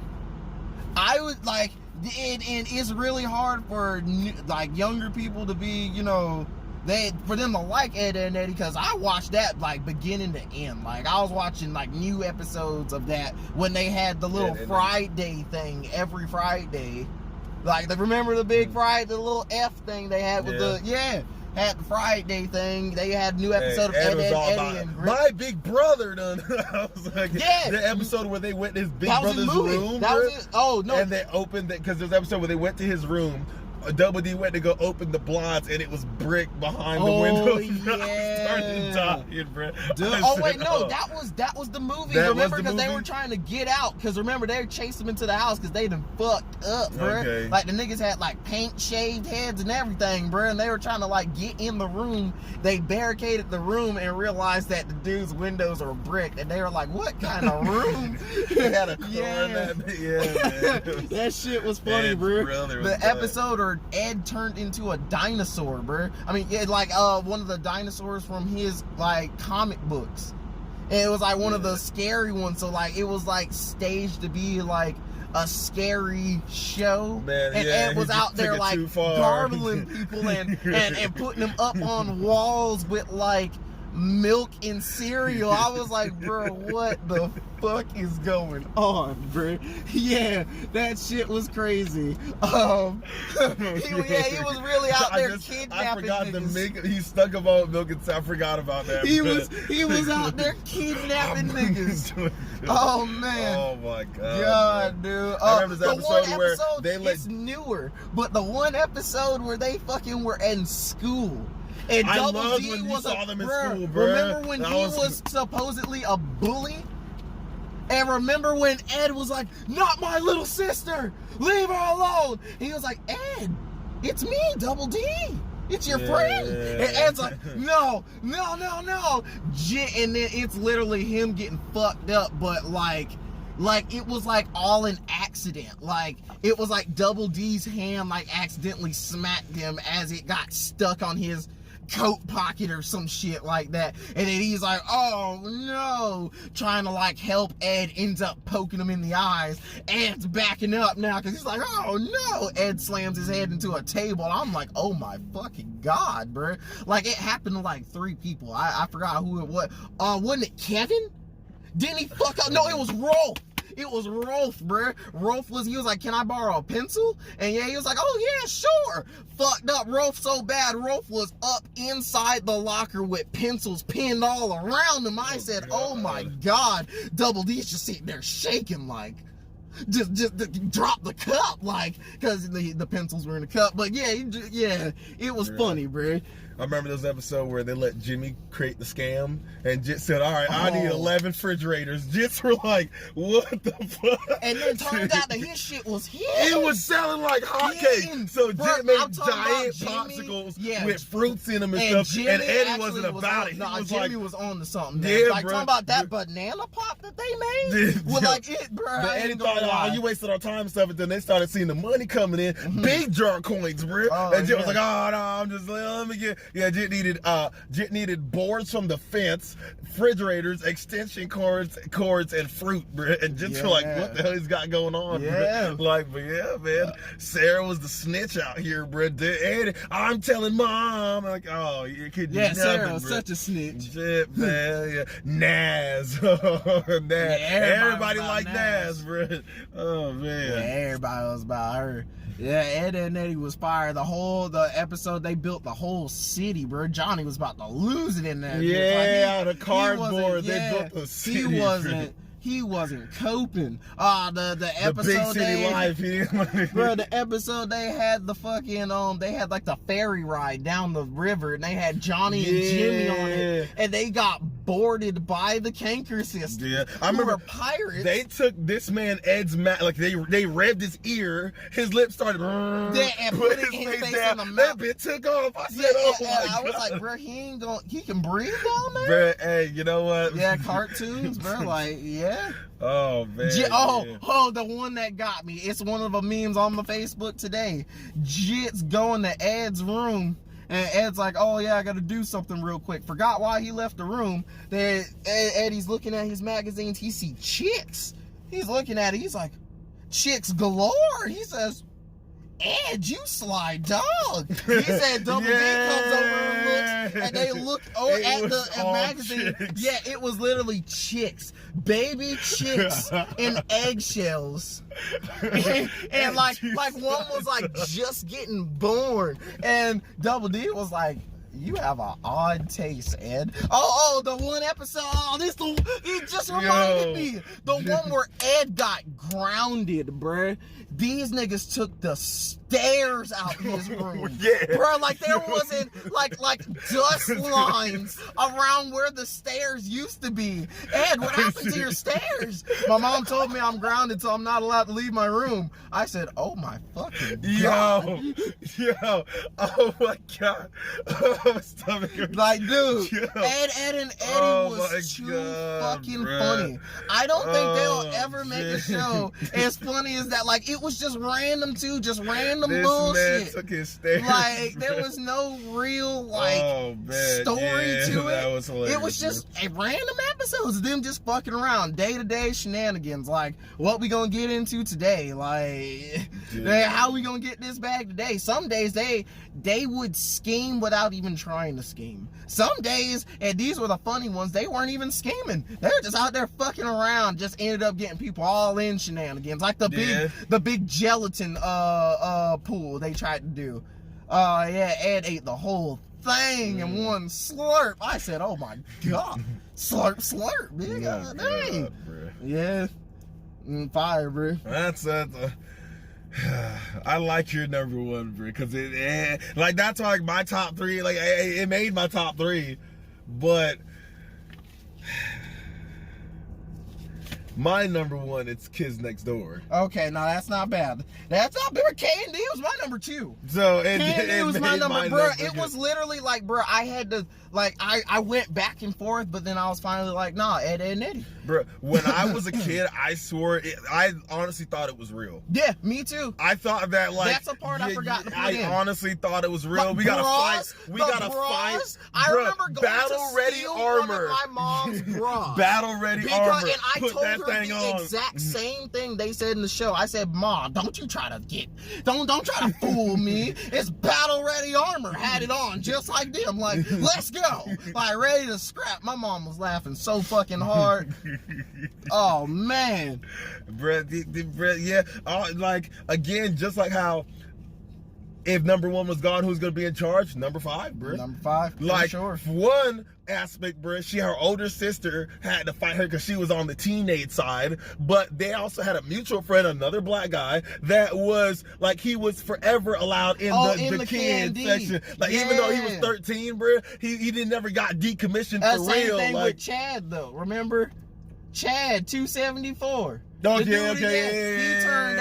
I would like. And it's really hard for like younger people to be, you know, for them to like Ed and Eddie, because I watched that like beginning to end. Like I was watching like new episodes of that when they had the little Friday thing every Friday. Like remember the big Friday, the little F thing they had with had the Friday thing. They had a new episode of Ed and Eddie and Grip. My Big Brother done. I was like, the episode where they went to his big brother's room. That was it. Oh no! And they opened it because there's an episode where they went to his room. Double D went to go open the blinds and it was brick behind the window. Yeah. I started dying, bro. That was the movie. That remember, was the because they movie? were trying to get out. Because remember, they chased them into the house because they done fucked up, bro. Okay. Like the niggas had like paint shaved heads and everything, bro. And they were trying to like get in the room. They barricaded the room and realized that the dude's windows are brick. And they were like, "What kind of room?" They had a car in that. Yeah, man. That shit was funny, Ed's bro. brother was The bad. episode where Ed turned into a dinosaur, bro. I mean, yeah, like one of the dinosaurs from his like comic books. And it was like one of the scary ones. So like it was like staged to be like a scary show. Man, and yeah, Ed was he out took there it like too far. garbling people and putting them up on walls with like milk and cereal. I was like, bro, what the fuck is going on, bro? Yeah, that shit was crazy. He was really out there kidnapping I forgot niggas. the milk. He stuck about milk and I forgot about that. He was out there kidnapping niggas. Oh man. Oh my god. God, dude. I remember this episode where they let. It's newer, but the one episode where they fucking were in school. And I Double loved D when you was saw them in school, bro. Remember when he was supposedly a bully? And remember when Ed was like, "Not my little sister, leave her alone." And he was like, "Ed, it's me, Double D. It's your friend." And Ed's like, no. And then it's literally him getting fucked up, but like it was like all an accident. Like it was like Double D's hand like accidentally smacked him as it got stuck on his coat pocket or some shit like that. And then he's like, "Oh no," trying to like help Ed, ends up poking him in the eyes. Ed's backing up now because he's like, "Oh no." Ed slams his head into a table. I'm like, oh my fucking God, bro. Like it happened to like 3 people. I forgot who it was. Wasn't it Kevin? Didn't he fuck up? No, it was Rolf. It was Rolf, bruh. He was like, "Can I borrow a pencil?" And yeah, he was like, "Oh yeah, sure." Fucked up Rolf so bad, Rolf was up inside the locker with pencils pinned all around him. I said, "Oh my God." Double D's just sitting there shaking like, just drop the cup, like, because the pencils were in the cup. But yeah, it was funny, bruh. I remember this episode where they let Jimmy create the scam, and Jit said, "All right, I need 11 refrigerators." Jits were like, "What the fuck?" And then turned out that his shit was hit. It was selling like hotcakes. So Jit made giant Jimmy, popsicles with fruits in them and stuff, and Eddie wasn't about it. He was Jimmy like, was on to something. Yeah, like bro. talking about that banana pop that they made. Well, like it, bro. But Eddie thought, "Oh, you wasted our time and stuff." And then they started seeing the money coming in, big jar coins, bro. And Jit was like, "Oh no, I'm just let me get." Yeah, Jit needed boards from the fence, refrigerators, extension cords, and fruit, bro. And Jit's like, "What the hell he's got going on?" Yeah, bro? Like, but yeah, man. Sarah was the snitch out here, bro. And I'm telling mom, like, "Oh, you could do nothing, Sarah was bro." such a snitch. Shit, man. Yeah. Nas. Nas. Everybody liked Nas, bro. Oh man. Yeah, everybody was about her. Yeah, Ed and Eddie was fired. The episode they built the whole city, bro. Johnny was about to lose it in there. Yeah, the cardboard. They built the city. He wasn't coping. The episode the big city life, bro. The episode they had the fucking they had like the ferry ride down the river, and they had Johnny and Jimmy on it, and they got boarded by the Kanker system. Yeah, I remember pirates. They took this man Ed's mouth, like they revved his ear, his lips started. And put his face down. In the that bit took off. I said, "Oh my God!" I was like, bro, he can breathe down there. Bro, hey, you know what? Yeah, cartoons, bro. Like, yeah. Oh man. The one that got me. It's one of the memes on my Facebook today. Jit's going to Ed's room, and Ed's like, "Oh yeah, I gotta do something real quick." Forgot why he left the room. Then Eddie's looking at his magazines. He see chicks. He's looking at it. He's like, "Chicks galore." He says, "Ed, you sly dog." He said Double D comes over and looks, and they look at the magazine. Chicks. Yeah, it was literally chicks. Baby chicks in eggshells. and like one was like just getting born. And Double D was like, "You have an odd taste, Ed." The one episode. It just reminded me. The one where Ed got grounded, bruh. These niggas took the stairs out his room. Bro, like there wasn't like dust lines around where the stairs used to be. Ed, what happened to your stairs? My mom told me I'm grounded, so I'm not allowed to leave my room. I said, "Oh my fucking God." Yo, oh my God. Oh, my stomach hurts. Like, dude, Yo. Ed and Eddie was too fucking funny. I don't think they'll ever make a show as funny as that. Like, it was just random too, just random this bullshit. Man took his stairs. Like, there was no real story to it. That was hilarious. It was just a random episodes of them just fucking around, day-to-day shenanigans. Like, what we gonna get into today? Like, how we gonna get this bag today? Some days they would scheme without even trying to scheme. Some days, and these were the funny ones, they weren't even scheming. They were just out there fucking around, just ended up getting people all in shenanigans. Like the big gelatin pool they tried to do. Ed ate the whole thing in one slurp. I said, "Oh my God." Slurp, man. God dang. Yeah. Fire, bro. That's I like your number one, bro, because like that's like my top three. Like it made my top three, but my number one, it's Kids Next Door. Okay, no, that's not bad. That's not bad. K&D was my number 2. So K&D was my number, bro. It was literally like, bro, I had to, like, I went back and forth, but then I was finally like, nah, Ed, Edd n Eddy. Bro, when I was a kid, I swore, I honestly thought it was real. Yeah, me too. I thought that, like, that's a part I forgot to put in. I honestly thought it was real. Like, we gotta bras, fight. We gotta fight. I remember going Battle to Ready steal Armor. one of my mom's bras. Battle Ready Armor. And I Put told that her thing the on. exact same thing they said in the show. I said, Mom, don't you try to don't try to fool me. It's Battle Ready Armor. Had it on just like them. Like, let's go. Like, ready to scrap. My mom was laughing so fucking hard. Oh, man. Brett, yeah. Like, again, just like how if number one was gone, who's gonna be in charge? Number 5, bro. Number 5, like, sure. One aspect, bro, her older sister had to fight her because she was on the teenage side, but they also had a mutual friend, another black guy, that was like, he was forever allowed in the kid section. Like, even though he was 13, bro, he never got decommissioned for same real. Thing like with Chad though, remember? Chad 274. Oh, He turned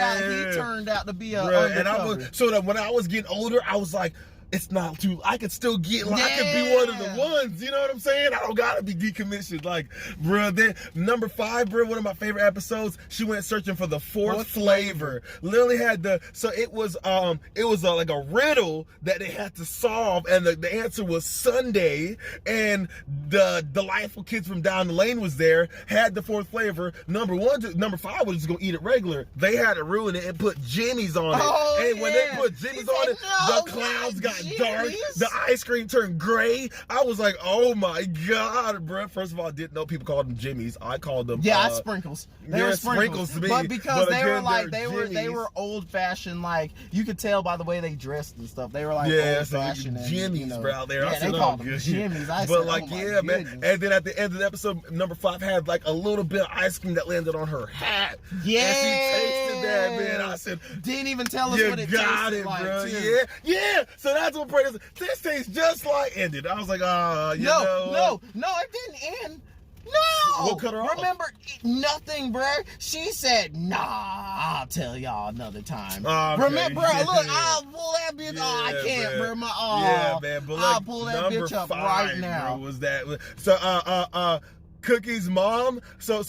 out to be a undercover. So that when I was getting older, I was like, it's not too, I could still get, like, I could be one of the ones, you know what I'm saying? I don't gotta be decommissioned. Like, bro, then number 5, bro, one of my favorite episodes, she went searching for the fourth flavor. Literally had so it was like a riddle that they had to solve, and the answer was Sunday, and the delightful kids from down the lane was there, had the fourth flavor. Number 5 was just gonna eat it regular. They had to ruin it and put Jimmy's on it. And when they put Jimmy's on it, the clouds got dark, the ice cream turned gray. I was like, oh my god, bro. First of all, I didn't know people called them Jimmy's. I called them sprinkles. They were sprinkles to me, but because they were like they were old fashioned. Like, you could tell by the way they dressed and stuff. They were like old fashioned. Jimmy's, bro, out there. Yeah, they called them Jimmy's. But like, yeah, man. And then at the end of the episode, number 5 had like a little bit of ice cream that landed on her hat. Yeah, and she tasted that, man. I said, didn't even tell us what it tasted like, bro. Too. Yeah. So that's what Brandon said. This tastes just like ended. I was like, no, it didn't end. No! What cut her off? Remember, nothing, bro. She said, nah, I'll tell y'all another time. Okay. Remember, bro, look, I'll pull that bitch. Yeah, I can't, bro. Yeah, man. But I'll pull that bitch up 5, right now. Bro, was that? So, Cookie's mom. So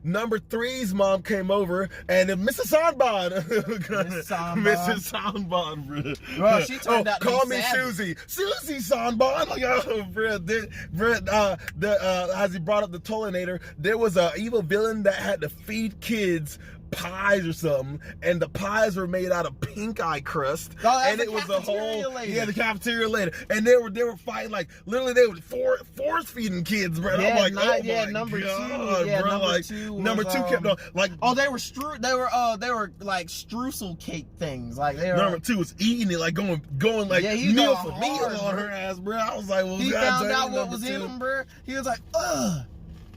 number 3's mom came over, and then Mrs. Sanbon. Mrs. Sanbon, bro. Bro, she turned out to call be me savage. Susie Sanbon. Like, oh, bro. As he brought up the Tollinator, there was an evil villain that had to feed kids pies or something, and the pies were made out of pink eye crust, and it was a whole the cafeteria lady, and they were fighting, like, literally they were force feeding kids, bro. Yeah, I'm like, number 2 number 2 kept on, like, they were like streusel cake things, like they were. Number 2 was eating it, like going like meal for meal on her ass, bro. I was like, well, he found out what was in him, bro. He was like, ugh.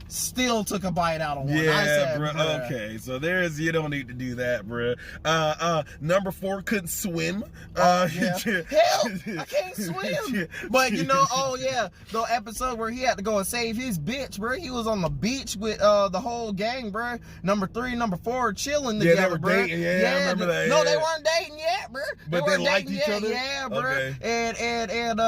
Still took a bite out of one. Yeah, I said, bro. Okay, so you don't need to do that, bro. Number 4 couldn't swim. Hell, I can't swim. But the episode where he had to go and save his bitch, bro. He was on the beach with the whole gang, bro. Number 3, number 4 chilling together, they were bro. dating. Yeah, I remember that. No, they weren't dating yet, bro. But they liked each other. Yeah, bro. Okay. And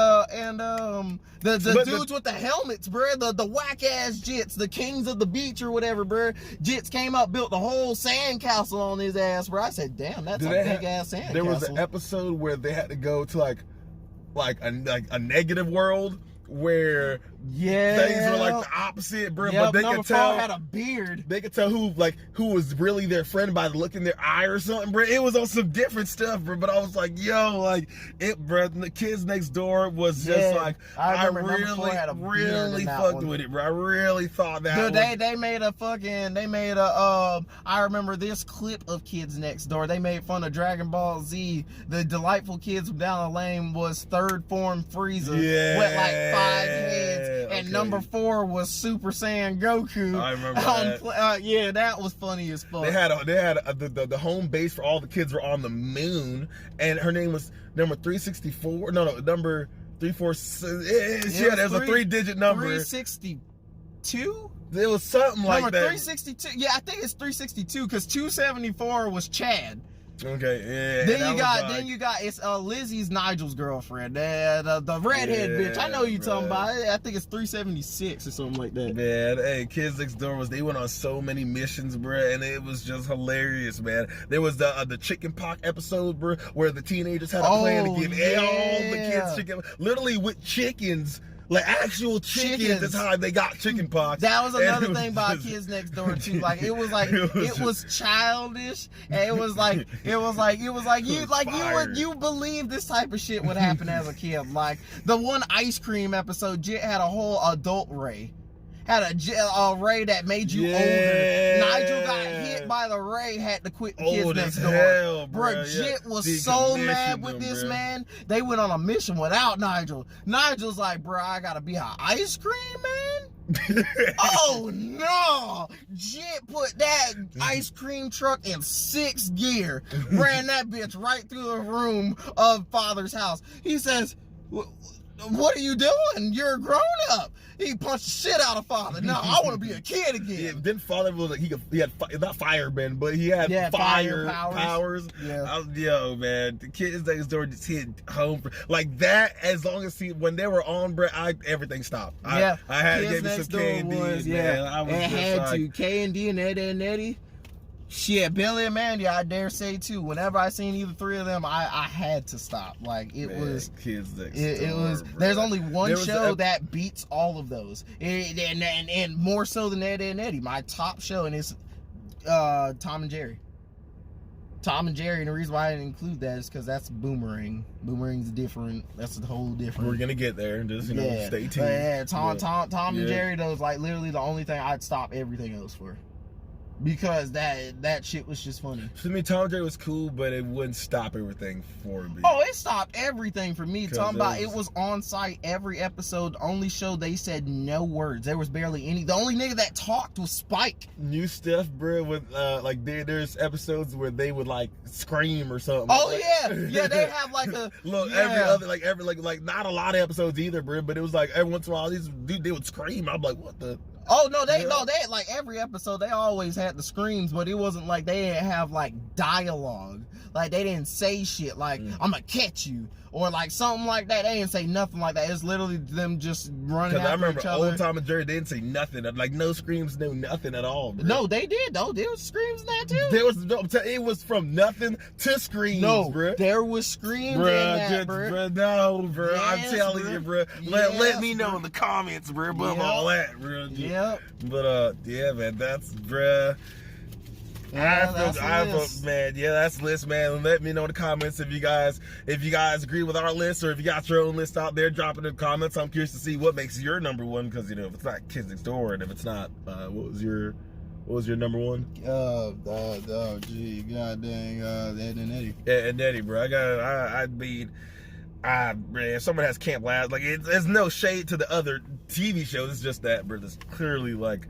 the dudes with the helmets, bro. The whack ass jits, the kings of the beach or whatever, bro. Jits came up, built the whole sandcastle on his ass, bro. I said, damn, that's a big ass sandcastle. There was an episode where they had to go to like a negative world where things were like the opposite, bro. But they could tell had a beard. They could tell who was really their friend by the look in their eye or something, bro. It was on some different stuff, bro. But I was like, yo, like it, bro. The Kids Next Door was just like I really fucked with it, bro. I really thought that. Dude, they made a I remember this clip of Kids Next Door. They made fun of Dragon Ball Z. The delightful kids from down the lane was third form Frieza with like 5 heads, And number 4 was Super Saiyan Goku. I remember that. Yeah, that was funny as fuck. They had the home base for all the kids were on the moon, and her name was number 364. No, number 34. Yeah, there's a 3-digit number. 362. It was something like number that. 362. Yeah, I think it's 362 because 274 was Chad. Okay, yeah. Then you got it's Lizzie's Nigel's girlfriend, the redhead bitch. I know you talking about. I think it's 376 or something like that. Man, hey, Kids Next Door they went on so many missions, bruh, and it was just hilarious, man. There was the chicken pox episode, bruh, where the teenagers had a plan to give all the kids chicken, literally with chickens. Like actual chickens. That's how they got chicken pox. That was another thing about Kids Next Door too. Like it was childish, and it was like you believe this type of shit would happen as a kid. Like the one ice cream episode, Jit had a whole adult Ray. Had a Ray that made you older. Nigel got hit by the Ray, had to quit the Kids Next Door. Hell, bro, Jit was so mad with this man. They went on a mission without Nigel. Nigel's like, bro, I gotta be an ice cream man. Oh no! Jit put that ice cream truck in 6th gear, ran that bitch right through the room of Father's house. He says, what are you doing? You're a grown up. He punched the shit out of Father. No, I want to be a kid again. Yeah, then Father was like, he had not fireman, but he had fire powers. Yeah. Yo, man, the Kids Next Door just hit home like that. As long as when they were on, bro, everything stopped. I had to give me some K&D. Man, I was had to K&D and Eddie and Eddie. Shit, Billy and Mandy, I dare say too. Whenever I seen either 3 of them, I had to stop. Like it was Kids Next Door. It was. Bro. There's only one show that beats all of those, and more so than Eddie and Eddie. My top show, and it's Tom and Jerry. Tom and Jerry, and the reason why I didn't include that is because that's Boomerang. Boomerang's different. That's a whole different. We're gonna get there, and just stay tuned. Yeah, Tom and Jerry, those like literally the only thing I'd stop everything else for. Because that shit was just funny. To me, Tom and Jerry was cool, but it wouldn't stop everything for me. Oh, it stopped everything for me. Talking about it was on site every episode. Only show they said no words. There was barely any. The only nigga that talked was Spike. New stuff, bro. With like there's episodes where they would like scream or something. Oh yeah, they have like a look every other like not a lot of episodes either, bro. But it was like every once in a while these dude they would scream. I'm like, what the. Oh no, they like every episode they always had the screams, but it wasn't like they didn't have like dialogue. Like they didn't say shit like I'm gonna catch you or like something like that. They didn't say nothing like that. It's literally them just running after each other. Old Tom and Jerry they didn't say nothing. Like no screams, no nothing at all. Bro. No, they did though. There was screams in that too. It was from nothing to screams. No, bro. There was screams in that, bro. No, bro. Yes, I'm telling you, bro. Let me know in the comments, bro. Above all that, bro. Yep. But yeah, man, that's bruh. Yeah, I feel, man, yeah, that's list, man. Let me know in the comments if you guys agree with our list or if you got your own list out there. Drop it in the comments. I'm curious to see what makes your number one because if it's not Kids Next Door and if it's not, what was your number one? Gee, god dang, Ed and Eddie. And Eddie, bro. Man, if someone has Camp Lab, like it's no shade to the other TV shows. It's just that, bro. It's clearly like.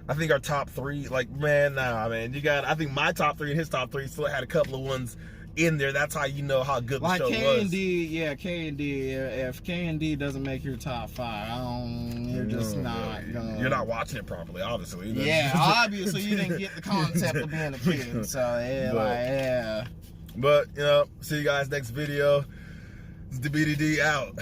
I think our top 3, like, man, man. I think my top 3 and his top 3 still had a couple of ones in there. That's how you know how good the show was. K&D, if K&D doesn't make your top 5, you're just not gonna... You're not watching it properly, obviously. Yeah, obviously you didn't get the concept of being a kid. So, yeah, But, see you guys next video. It's the BDD out.